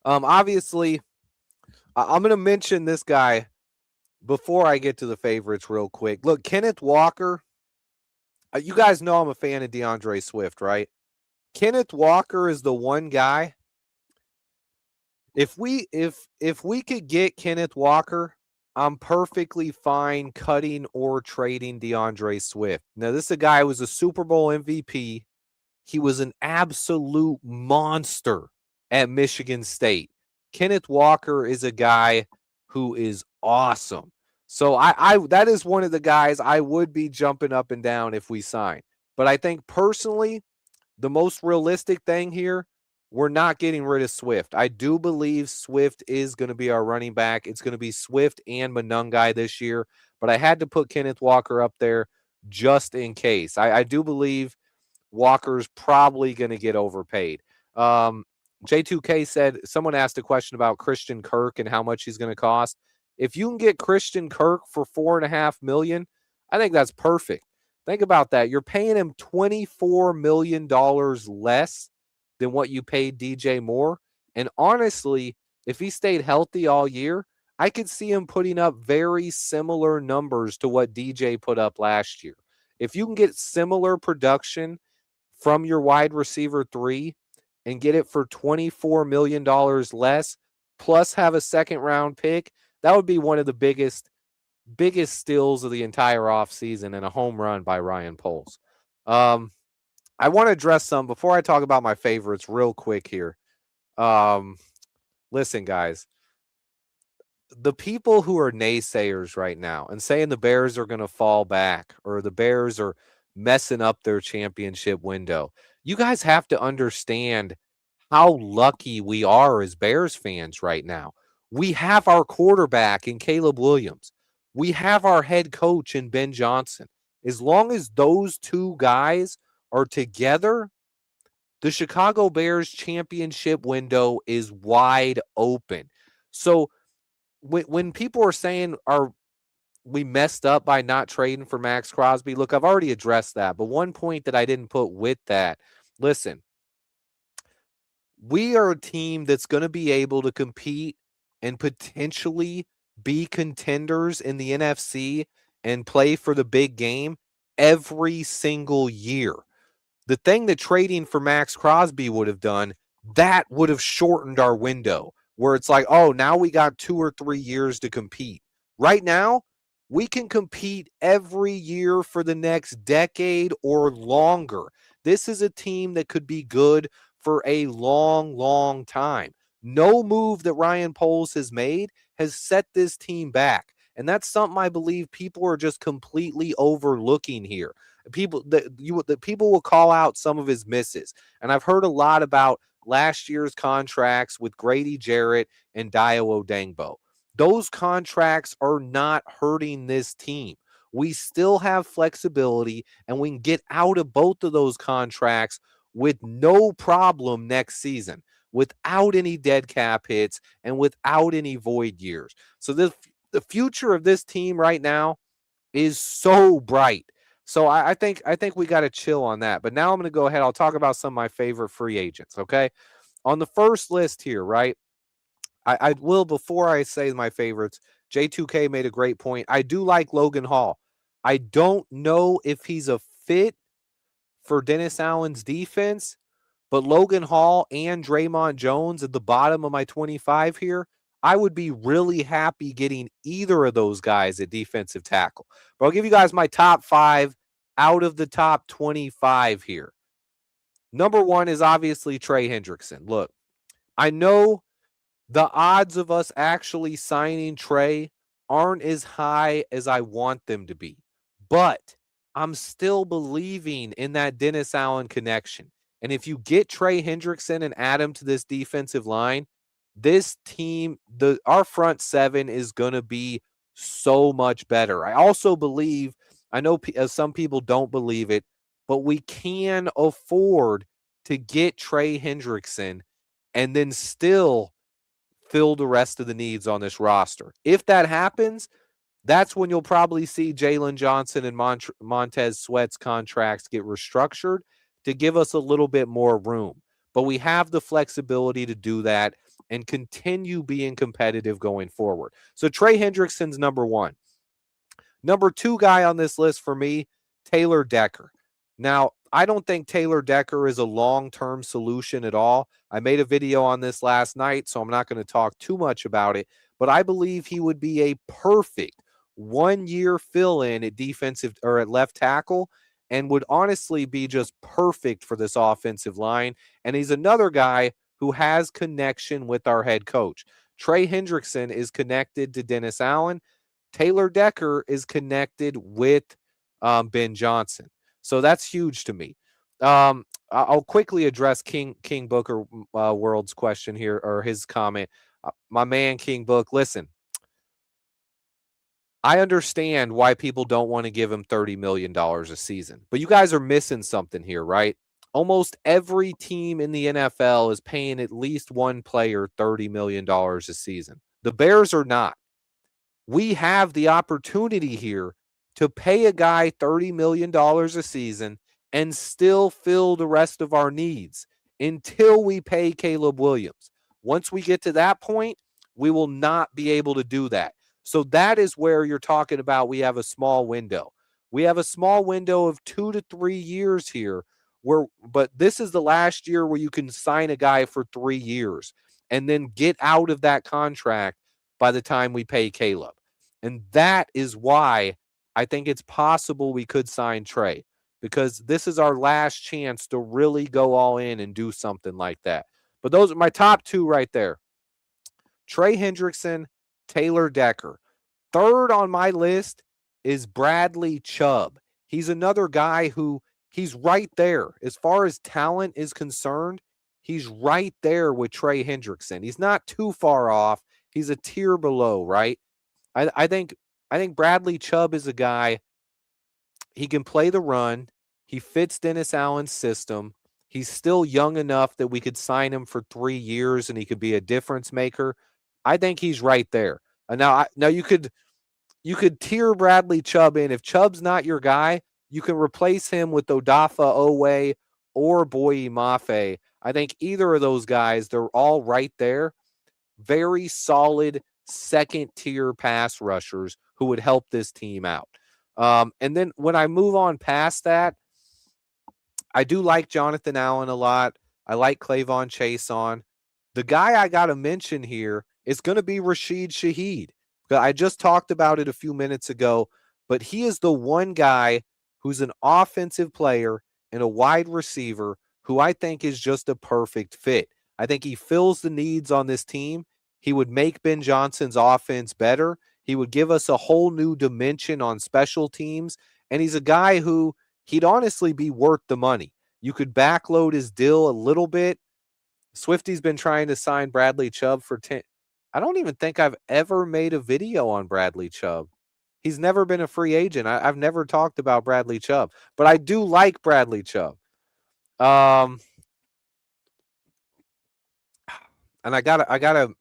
Obviously, I'm going to mention this guy before I get to the favorites real quick. Look, Kenneth Walker. You guys know I'm a fan of DeAndre Swift, right? Kenneth Walker is the one guy. If we could get Kenneth Walker, I'm perfectly fine cutting or trading DeAndre Swift. Now, this is a guy who was a Super Bowl MVP. He was an absolute monster at Michigan State. Kenneth Walker is a guy who is awesome. So I that is one of the guys I would be jumping up and down if we sign. But I think personally, the most realistic thing here, we're not getting rid of Swift. I do believe Swift is going to be our running back. It's going to be Swift and Monungai this year. But I had to put Kenneth Walker up there just in case. I do believe Walker's probably going to get overpaid. J2K said, someone asked a question about Christian Kirk and how much he's going to cost. If you can get Christian Kirk for $4.5 million, I think that's perfect. Think about that. You're paying him $24 million less than what you paid DJ Moore. And honestly, if he stayed healthy all year, I could see him putting up very similar numbers to what DJ put up last year. If you can get similar production from your wide receiver 3 and get it for $24 million less, plus have a second-round pick, that would be one of the biggest steals of the entire offseason and a home run by Ryan Poles. I want to address some before I talk about my favorites real quick here. Listen, guys, the people who are naysayers right now and saying the Bears are going to fall back or the Bears are messing up their championship window, you guys have to understand how lucky we are as Bears fans right now. We have our quarterback in Caleb Williams. We have our head coach in Ben Johnson. As long as those two guys are together, the Chicago Bears championship window is wide open. So when people are saying, are we messed up by not trading for Max Crosby? Look, I've already addressed that. But one point that I didn't put with that, listen, we are a team that's going to be able to compete and potentially be contenders in the NFC and play for the big game every single year. The thing that trading for Max Crosby would have done, that would have shortened our window where it's like, oh, now we got 2 or 3 years to compete. Right now, we can compete every year for the next decade or longer. This is a team that could be good for a long, long time. No move that Ryan Poles has made has set this team back. And that's something I believe people are just completely overlooking here. People will call out some of his misses. And I've heard a lot about last year's contracts with Grady Jarrett and Dio Odangbo. Those contracts are not hurting this team. We still have flexibility and we can get out of both of those contracts with no problem next season, without any dead cap hits and without any void years. So the future of this team right now is so bright. So I think we got to chill on that. But now I'm going to go ahead. I'll talk about some of my favorite free agents. Okay, on the first list here, right? I will, before I say my favorites. J2K made a great point. I do like Logan Hall. I don't know if he's a fit for Dennis Allen's defense, but Logan Hall and Dre'Mont Jones at the bottom of my 25 here, I would be really happy getting either of those guys at defensive tackle. But I'll give you guys my top 5 out of the top 25 here. Number 1 is obviously Trey Hendrickson. Look, I know the odds of us actually signing Trey aren't as high as I want them to be, but I'm still believing in that Dennis Allen connection. And if you get Trey Hendrickson and add him to this defensive line, this team, our front seven is going to be so much better. I also believe, I know some people don't believe it, but we can afford to get Trey Hendrickson and then still fill the rest of the needs on this roster. If that happens, that's when you'll probably see Jalen Johnson and Montez Sweat's contracts get restructured to give us a little bit more room. But we have the flexibility to do that and continue being competitive going forward. So Trey Hendrickson's number 1. Number 2 guy on this list for me, Taylor Decker. Now, I don't think Taylor Decker is a long-term solution at all. I made a video on this last night, so I'm not going to talk too much about it, but I believe he would be a perfect 1-year fill-in at defensive or at left tackle and would honestly be just perfect for this offensive line. And he's another guy who has connection with our head coach. Trey Hendrickson is connected to Dennis Allen. Taylor Decker is connected with Ben Johnson. So that's huge to me. I'll quickly address King Booker World's question here, or his comment. My man King Book, listen, I understand why people don't want to give him $30 million a season, but you guys are missing something here, right? Almost every team in the NFL is paying at least one player $30 million a season. The Bears are not. We have the opportunity here to pay a guy $30 million a season and still fill the rest of our needs until we pay Caleb Williams. Once we get to that point, we will not be able to do that. So that is where you're talking about we have a small window. We have a small window of 2 to 3 years here but this is the last year where you can sign a guy for 3 years and then get out of that contract by the time we pay Caleb. And that is why I think it's possible we could sign Trey, because this is our last chance to really go all in and do something like that. But those are my top 2 right there. Trey Hendrickson, Taylor Decker. Third on my list is Bradley Chubb. He's another guy who he's right there. As far as talent is concerned, he's right there with Trey Hendrickson. He's not too far off. He's a tier below, right? I think I think Bradley Chubb is a guy, he can play the run. He fits Dennis Allen's system. He's still young enough that we could sign him for 3 years and he could be a difference maker. I think he's right there. Now you could tier Bradley Chubb in. If Chubb's not your guy, you can replace him with Odafe Oweh or Boye Mafe. I think either of those guys, they're all right there. Very solid second tier pass rushers who would help this team out. And then when I move on past that, I do like Jonathan Allen a lot. I like Clavon Chason. The guy I got to mention here is going to be Rashid Shaheed. I just talked about it a few minutes ago, but he is the one guy who's an offensive player and a wide receiver who I think is just a perfect fit. I think he fills the needs on this team. He would make Ben Johnson's offense better. He would give us a whole new dimension on special teams. And he's a guy who he'd honestly be worth the money. You could backload his deal a little bit. Swifty's been trying to sign Bradley Chubb for 10. I don't even think I've ever made a video on Bradley Chubb. He's never been a free agent. I've never talked about Bradley Chubb, but I do like Bradley Chubb. And I gotta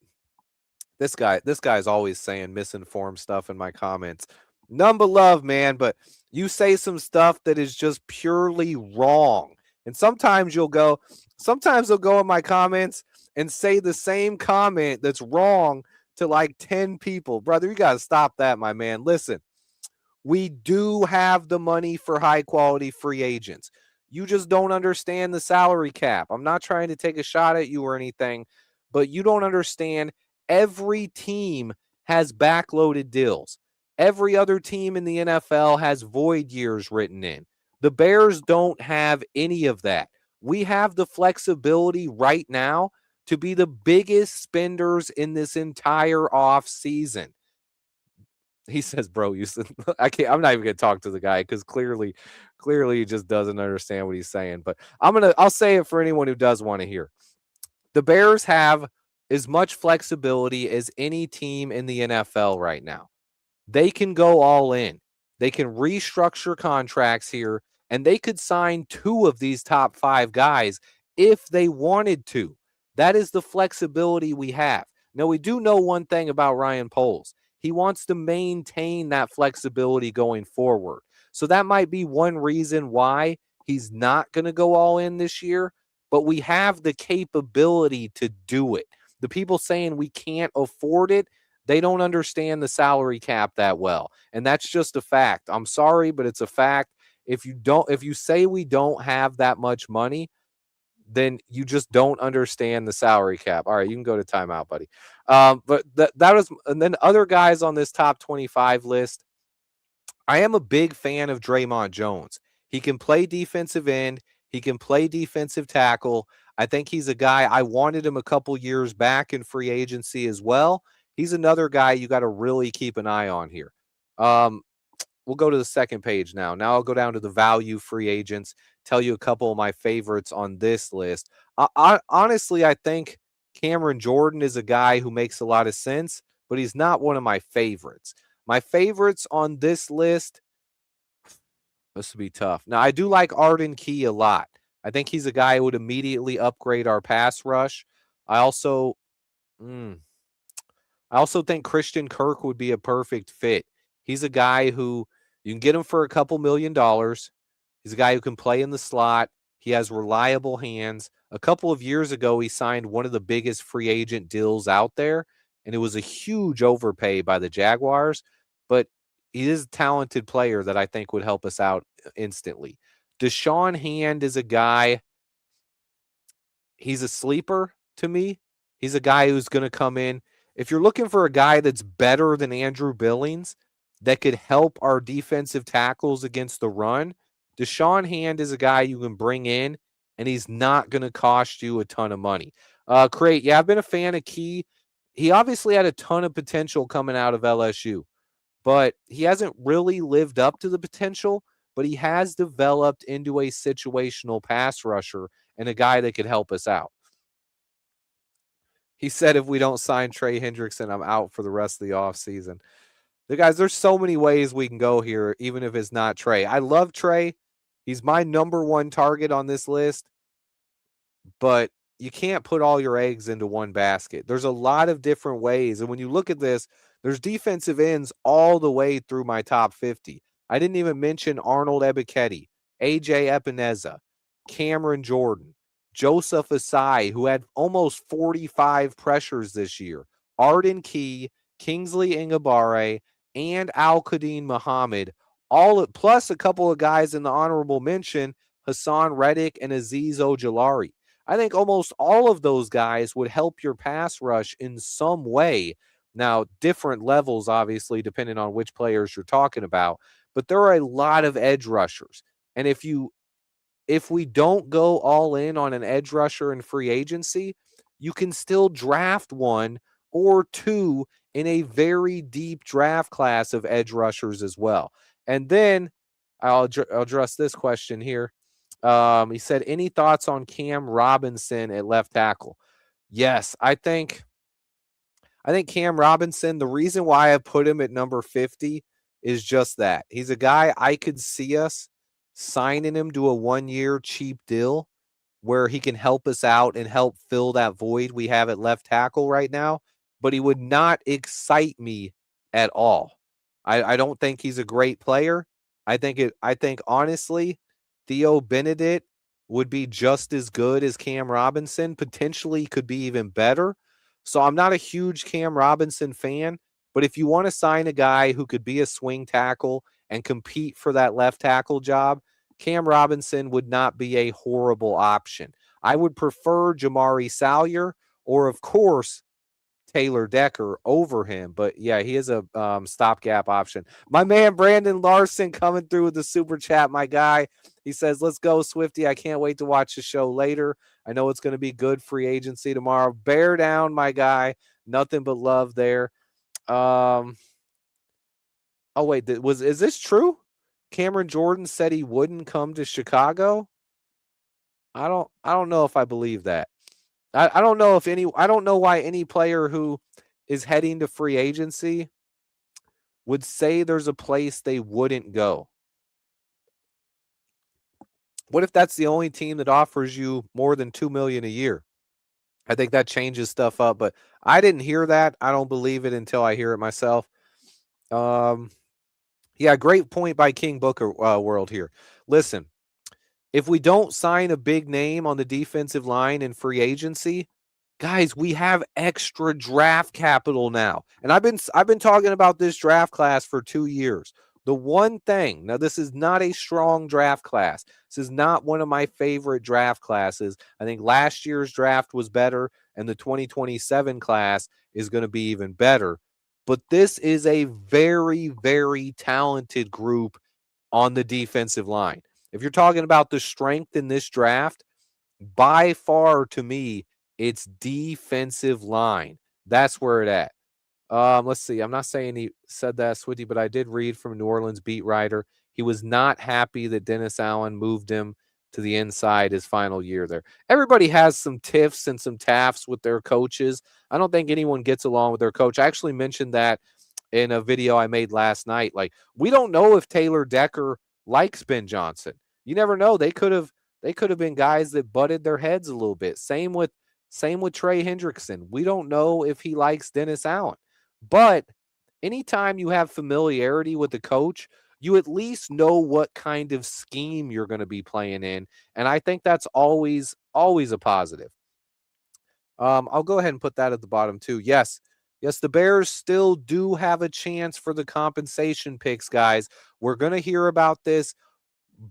this guy's always saying misinformed stuff in my comments. None but love, man, but you say some stuff that is just purely wrong. And sometimes they'll go in my comments and say the same comment that's wrong to like 10 people. Brother, you got to stop that, my man. Listen, we do have the money for high quality free agents. You just don't understand the salary cap. I'm not trying to take a shot at you or anything, but you don't understand. Every team has backloaded deals. Every other team in the NFL has void years written in. The Bears don't have any of that. We have the flexibility right now to be the biggest spenders in this entire off season. He says, bro, you said, I'm not even going to talk to the guy because clearly he just doesn't understand what he's saying. But I'll say it for anyone who does want to hear. The Bears have as much flexibility as any team in the NFL right now. They can go all in. They can restructure contracts here, and they could sign 2 of these top 5 guys if they wanted to. That is the flexibility we have. Now, we do know one thing about Ryan Poles. He wants to maintain that flexibility going forward. So that might be one reason why he's not going to go all in this year, but we have the capability to do it. The people saying we can't afford it, they don't understand the salary cap that well. And that's just a fact. I'm sorry, but it's a fact. If you say we don't have that much money, then you just don't understand the salary cap. All right, you can go to timeout, buddy. But that was, and then other guys on this top 25 list. I am a big fan of Dre'Mont Jones. He can play defensive end. He can play defensive tackle. I think he's a guy, I wanted him a couple years back in free agency as well. He's another guy you got to really keep an eye on here. We'll go to the second page now. Now I'll go down to the value free agents, tell you a couple of my favorites on this list. Honestly, I think Cameron Jordan is a guy who makes a lot of sense, but he's not one of my favorites. My favorites on this list, this would be tough. Now, I do like Arden Key a lot. I think he's a guy who would immediately upgrade our pass rush. I also think Christian Kirk would be a perfect fit. He's a guy who you can get him for a couple $1,000,000. He's a guy who can play in the slot. He has reliable hands. A couple of years ago, he signed one of the biggest free agent deals out there, and it was a huge overpay by the Jaguars, but he is a talented player that I think would help us out instantly. Deshaun Hand is a guy, he's a sleeper to me. He's a guy who's going to come in. If you're looking for a guy that's better than Andrew Billings that could help our defensive tackles against the run, Deshaun Hand is a guy you can bring in, and he's not going to cost you a ton of money. I've been a fan of Key. He obviously had a ton of potential coming out of LSU, but he hasn't really lived up to the potential, but he has developed into a situational pass rusher and a guy that could help us out. He said if we don't sign Trey Hendrickson, I'm out for the rest of the offseason. Guys, there's so many ways we can go here, even if it's not Trey. I love Trey. He's my number one target on this list, but you can't put all your eggs into one basket. There's a lot of different ways. And when you look at this, there's defensive ends all the way through my top 50. I didn't even mention Arnold Ebiketie, AJ Epineza, Cameron Jordan, Joseph Asai, who had almost 45 pressures this year, Arden Key, Kingsley Ingabare, and Al-Qadim Muhammad, plus a couple of guys in the honorable mention, Hassan Reddick and Aziz Ojolari. I think almost all of those guys would help your pass rush in some way. Now, different levels, obviously, depending on which players you're talking about, but there are a lot of edge rushers. And if we don't go all in on an edge rusher in free agency, you can still draft one or two in a very deep draft class of edge rushers as well. And then I'll address this question here. He said, any thoughts on Cam Robinson at left tackle? Yes, I think Cam Robinson, the reason why I put him at number 50 is just that. He's a guy I could see us signing him to a 1-year cheap deal where he can help us out and help fill that void we have at left tackle right now, but he would not excite me at all. I don't think he's a great player. I think honestly, Theo Benedict would be just as good as Cam Robinson, potentially could be even better. So I'm not a huge Cam Robinson fan, but if you want to sign a guy who could be a swing tackle and compete for that left tackle job, Cam Robinson would not be a horrible option. I would prefer Jamari Salyer or, of course, Taylor Decker over him. But, yeah, he is a stopgap option. My man Brandon Larson coming through with the super chat, my guy. He says, let's go, Swifty. I can't wait to watch the show later. I know it's going to be good free agency tomorrow. Bear down, my guy. Nothing but love there. Oh, wait. Is this true? Cameron Jordan said he wouldn't come to Chicago. I don't know if I believe that. I don't know I don't know why any player who is heading to free agency would say there's a place they wouldn't go. What if that's the only team that offers you more than $2 million a year? I think that changes stuff up, but I didn't hear that. I don't believe it until I hear it myself. Yeah, great point by King Booker World here. Listen, if we don't sign a big name on the defensive line in free agency, guys, we have extra draft capital now. And I've been talking about this draft class for 2 years. The one thing, now this is not a strong draft class. This is not one of my favorite draft classes. I think last year's draft was better, and the 2027 class is going to be even better. But this is a very, very talented group on the defensive line. If you're talking about the strength in this draft, by far to me, it's defensive line. That's where it at. Let's see. I'm not saying he said that, Switty, but I did read from New Orleans beat writer. He was not happy that Dennis Allen moved him to the inside his final year there. Everybody has some tiffs and some taffs with their coaches. I don't think anyone gets along with their coach. I actually mentioned that in a video I made last night. Like, we don't know if Taylor Decker likes Ben Johnson. You never know. They could have been guys that butted their heads a little bit. Same with Trey Hendrickson. We don't know if he likes Dennis Allen. But anytime you have familiarity with the coach, you at least know what kind of scheme you're going to be playing in. And I think that's always a positive. I'll go ahead and put that at the bottom too. Yes, the Bears still do have a chance for the compensation picks, guys. We're going to hear about this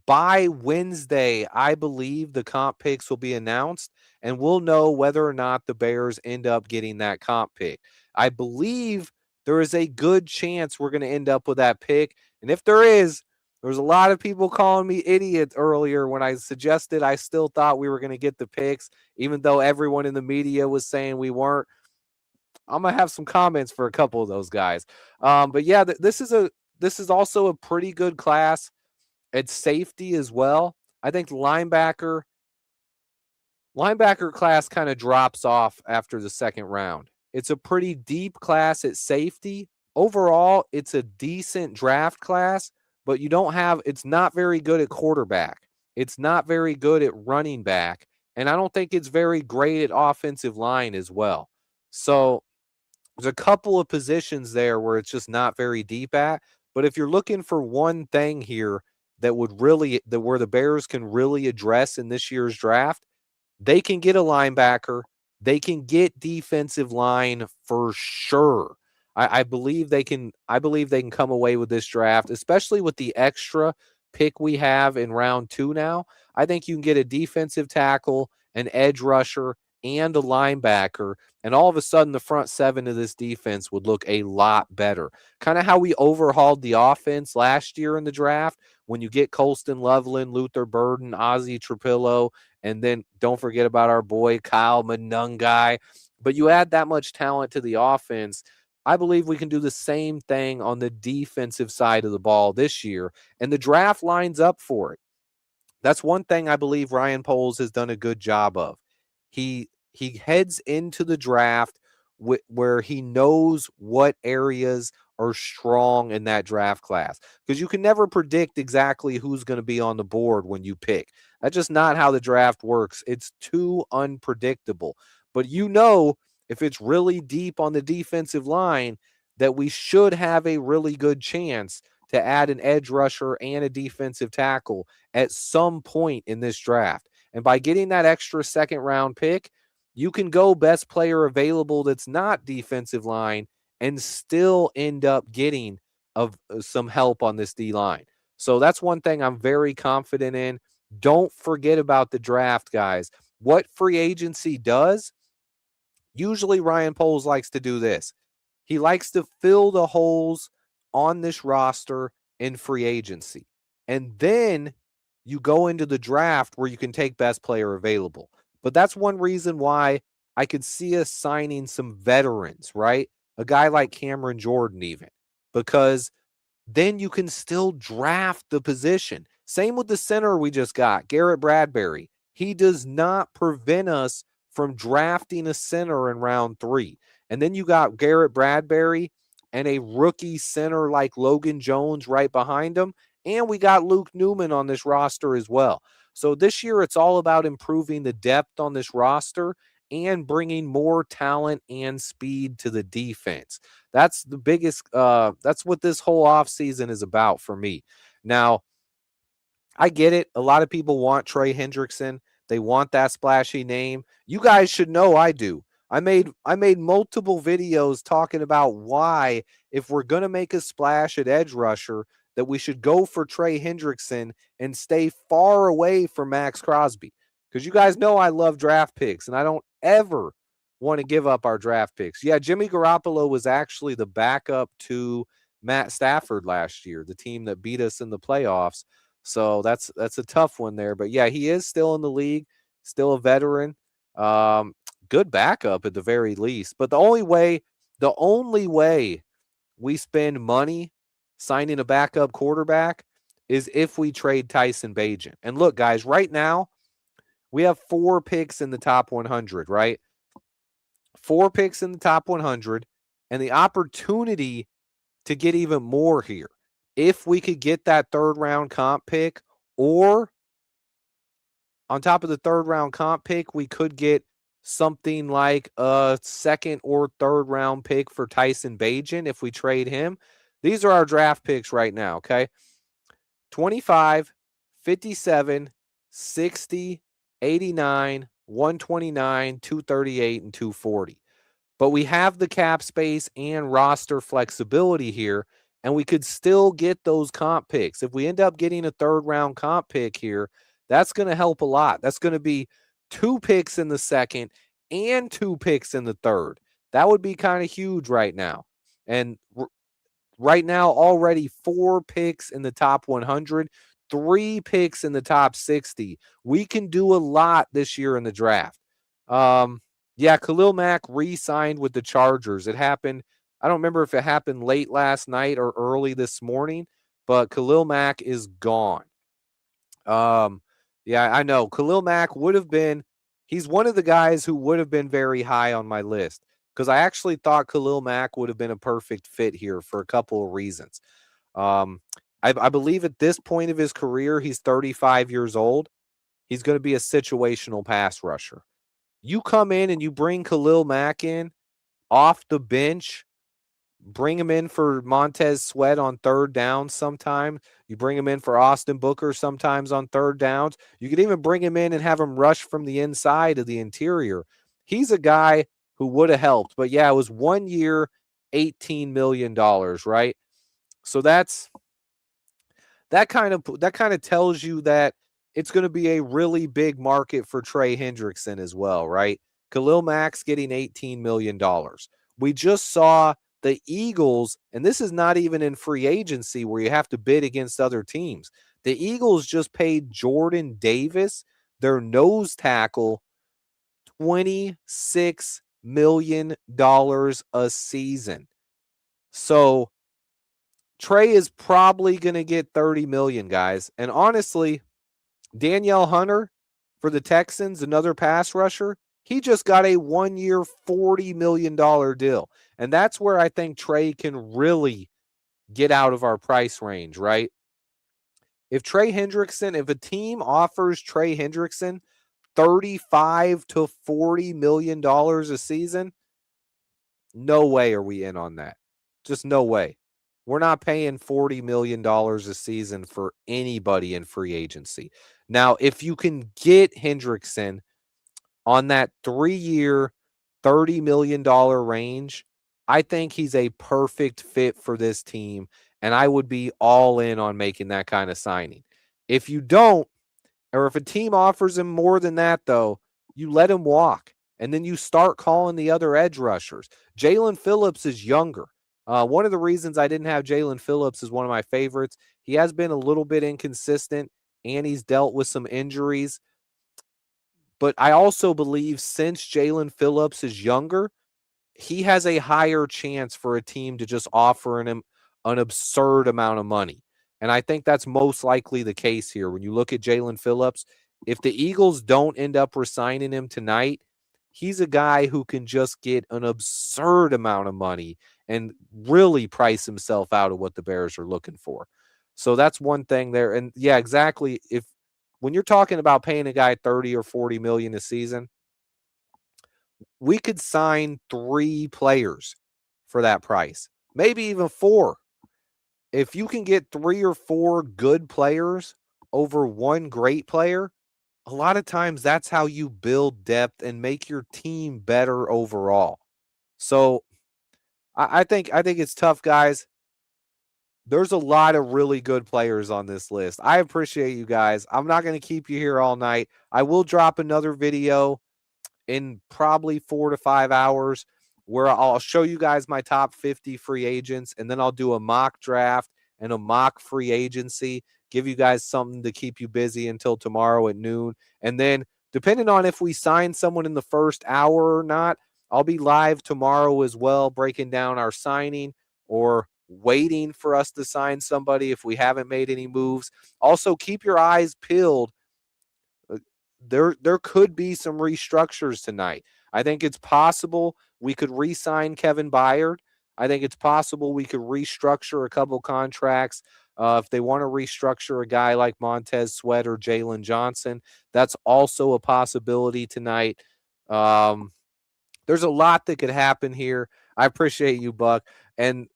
by Wednesday. I believe the comp picks will be announced, and we'll know whether or not the Bears end up getting that comp pick. I believe there is a good chance we're going to end up with that pick. And if there's a lot of people calling me idiot earlier when I suggested I still thought we were going to get the picks, even though everyone in the media was saying we weren't. I'm going to have some comments for a couple of those guys. But yeah, this is also a pretty good class at safety as well. I think linebacker class kind of drops off after the second round. It's a pretty deep class at safety, overall, it's a decent draft class, but it's not very good at quarterback. It's not very good at running back. And I don't think it's very great at offensive line as well. So there's a couple of positions there where it's just not very deep at. But if you're looking for one thing here where the Bears can really address in this year's draft, they can get a linebacker. They can get defensive line for sure. I believe they can. I believe they can come away with this draft, especially with the extra pick we have in round 2 now. I think you can get a defensive tackle, an edge rusher, and a linebacker, and all of a sudden the front 7 of this defense would look a lot better. Kind of how we overhauled the offense last year in the draft when you get Colston Loveland, Luther Burden, Ozzie Trapillo, and then don't forget about our boy Kyle Monungai. But you add that much talent to the offense, I believe we can do the same thing on the defensive side of the ball this year, and the draft lines up for it. That's one thing I believe Ryan Poles has done a good job of. He heads into the draft where he knows what areas are strong in that draft class, because you can never predict exactly who's going to be on the board when you pick. That's just not how the draft works. It's too unpredictable. But if it's really deep on the defensive line, that we should have a really good chance to add an edge rusher and a defensive tackle at some point in this draft. And by getting that extra second round pick, you can go best player available that's not defensive line and still end up getting some help on this D line. So that's one thing I'm very confident in. Don't forget about the draft, guys. What free agency does, usually Ryan Poles likes to do this. He likes to fill the holes on this roster in free agency. And then you go into the draft where you can take best player available. But that's one reason why I could see us signing some veterans, right? A guy like Cameron Jordan even, because then you can still draft the position. Same with the center we just got, Garrett Bradbury. He does not prevent us from drafting a center in round 3. And then you got Garrett Bradbury and a rookie center like Logan Jones right behind him. And we got Luke Newman on this roster as well. So this year it's all about improving the depth on this roster and bringing more talent and speed to the defense. That's the biggest that's what this whole offseason is about for me. Now, I get it. A lot of people want Trey Hendrickson. They want that splashy name. You guys should know I do. I made multiple videos talking about why, if we're going to make a splash at edge rusher, that we should go for Trey Hendrickson and stay far away from Max Crosby. Because you guys know I love draft picks, and I don't ever want to give up our draft picks. Yeah, Jimmy Garoppolo was actually the backup to Matt Stafford last year, the team that beat us in the playoffs. So that's a tough one there. But yeah, he is still in the league, still a veteran. Good backup at the very least. But the only way we spend money signing a backup quarterback is if we trade Tyson Bagent. And look, guys, right now we have 4 picks in the top 100, right? 4 picks in the top 100, and the opportunity to get even more here. If we could get that 3rd round comp pick, or on top of the 3rd round comp pick, we could get something like a 2nd or 3rd round pick for Tyson Bagent if we trade him. These are our draft picks right now, okay? 25, 57, 60, 89, 129, 238, and 240. But we have the cap space and roster flexibility here, and we could still get those comp picks. If we end up getting a 3rd round comp pick here, that's going to help a lot. That's going to be 2 picks in the 2nd and 2 picks in the 3rd. That would be kind of huge right now. And right now, already 4 picks in the top 100, 3 picks in the top 60. We can do a lot this year in the draft. Yeah, Khalil Mack re-signed with the Chargers. It happened, I don't remember if it happened late last night or early this morning, but Khalil Mack is gone. Yeah, I know. Khalil Mack he's one of the guys who would have been very high on my list. because I actually thought Khalil Mack would have been a perfect fit here for a couple of reasons. Um, I believe at this point of his career, he's 35 years old. He's going to be a situational pass rusher. You come in and you bring Khalil Mack in off the bench, bring him in for Montez Sweat on third down sometime. You bring him in for Austin Booker sometimes on third downs. You could even bring him in and have him rush from the inside of the interior. He's a guy who would have helped. But yeah, it was 1 year, $18 million, right? So that kind of tells you that it's going to be a really big market for Trey Hendrickson as well, right? Khalil Mack's getting $18 million. We just saw the Eagles, and this is not even in free agency where you have to bid against other teams. The Eagles just paid Jordan Davis, their nose tackle, $26 million a season. So Trey is probably going to get $30 million, guys. And honestly, Danielle Hunter for the Texans, another pass rusher, he just got a 1 year, $40 million deal. And that's where I think Trey can really get out of our price range, right? If a team offers Trey Hendrickson $35 to $40 million a season, no way are we in on that. Just no way. We're not paying $40 million a season for anybody in free agency. Now, if you can get Hendrickson on that 3-year, $30 million range, I think he's a perfect fit for this team, and I would be all in on making that kind of signing. If you don't, or if a team offers him more than that, though, you let him walk, and then you start calling the other edge rushers. Jaelan Phillips is younger. One of the reasons I didn't have Jaelan Phillips as one of my favorites, he has been a little bit inconsistent, and he's dealt with some injuries. But I also believe since Jaelan Phillips is younger, he has a higher chance for a team to just offer him an absurd amount of money. And I think that's most likely the case here. When you look at Jaelan Phillips, if the Eagles don't end up re-signing him tonight, he's a guy who can just get an absurd amount of money and really price himself out of what the Bears are looking for. So that's one thing there. And yeah, exactly. When you're talking about paying a guy 30 or 40 million a season, we could sign 3 players for that price, maybe even 4. If you can get 3 or 4 good players over one great player, a lot of times that's how you build depth and make your team better overall. So I think it's tough, guys. There's a lot of really good players on this list. I appreciate you guys. I'm not going to keep you here all night. I will drop another video in probably 4 to 5 hours where I'll show you guys my top 50 free agents, and then I'll do a mock draft and a mock free agency, give you guys something to keep you busy until tomorrow at noon. And then depending on if we sign someone in the first hour or not, I'll be live tomorrow as well, breaking down our signing or waiting for us to sign somebody if we haven't made any moves. Also, keep your eyes peeled. There could be some restructures tonight. I think it's possible we could re-sign Kevin Byard. I think it's possible we could restructure a couple contracts. If they want to restructure a guy like Montez Sweat or Jalen Johnson, that's also a possibility tonight. There's a lot that could happen here. I appreciate you, Buck. And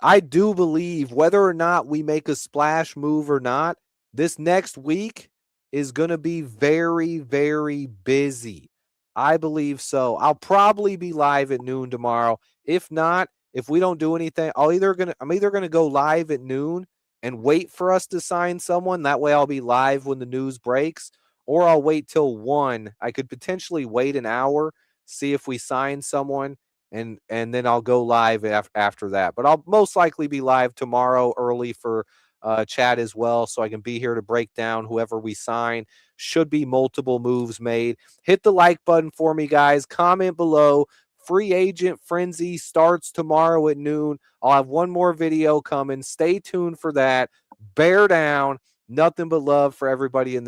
I do believe whether or not we make a splash move or not, this next week is going to be very, very busy. I believe so. I'll probably be live at noon tomorrow. If not, if we don't do anything, I'm either going to go live at noon and wait for us to sign someone. That way I'll be live when the news breaks, or I'll wait till 1. I could potentially wait an hour, see if we sign someone, and then I'll go live after that. But I'll most likely be live tomorrow early for chat as well, so I can be here to break down whoever we sign. Should be multiple moves made. Hit the like button for me, guys. Comment below. Free agent frenzy starts tomorrow at noon. I'll have one more video coming. Stay tuned for that. Bear down. Nothing but love for everybody in the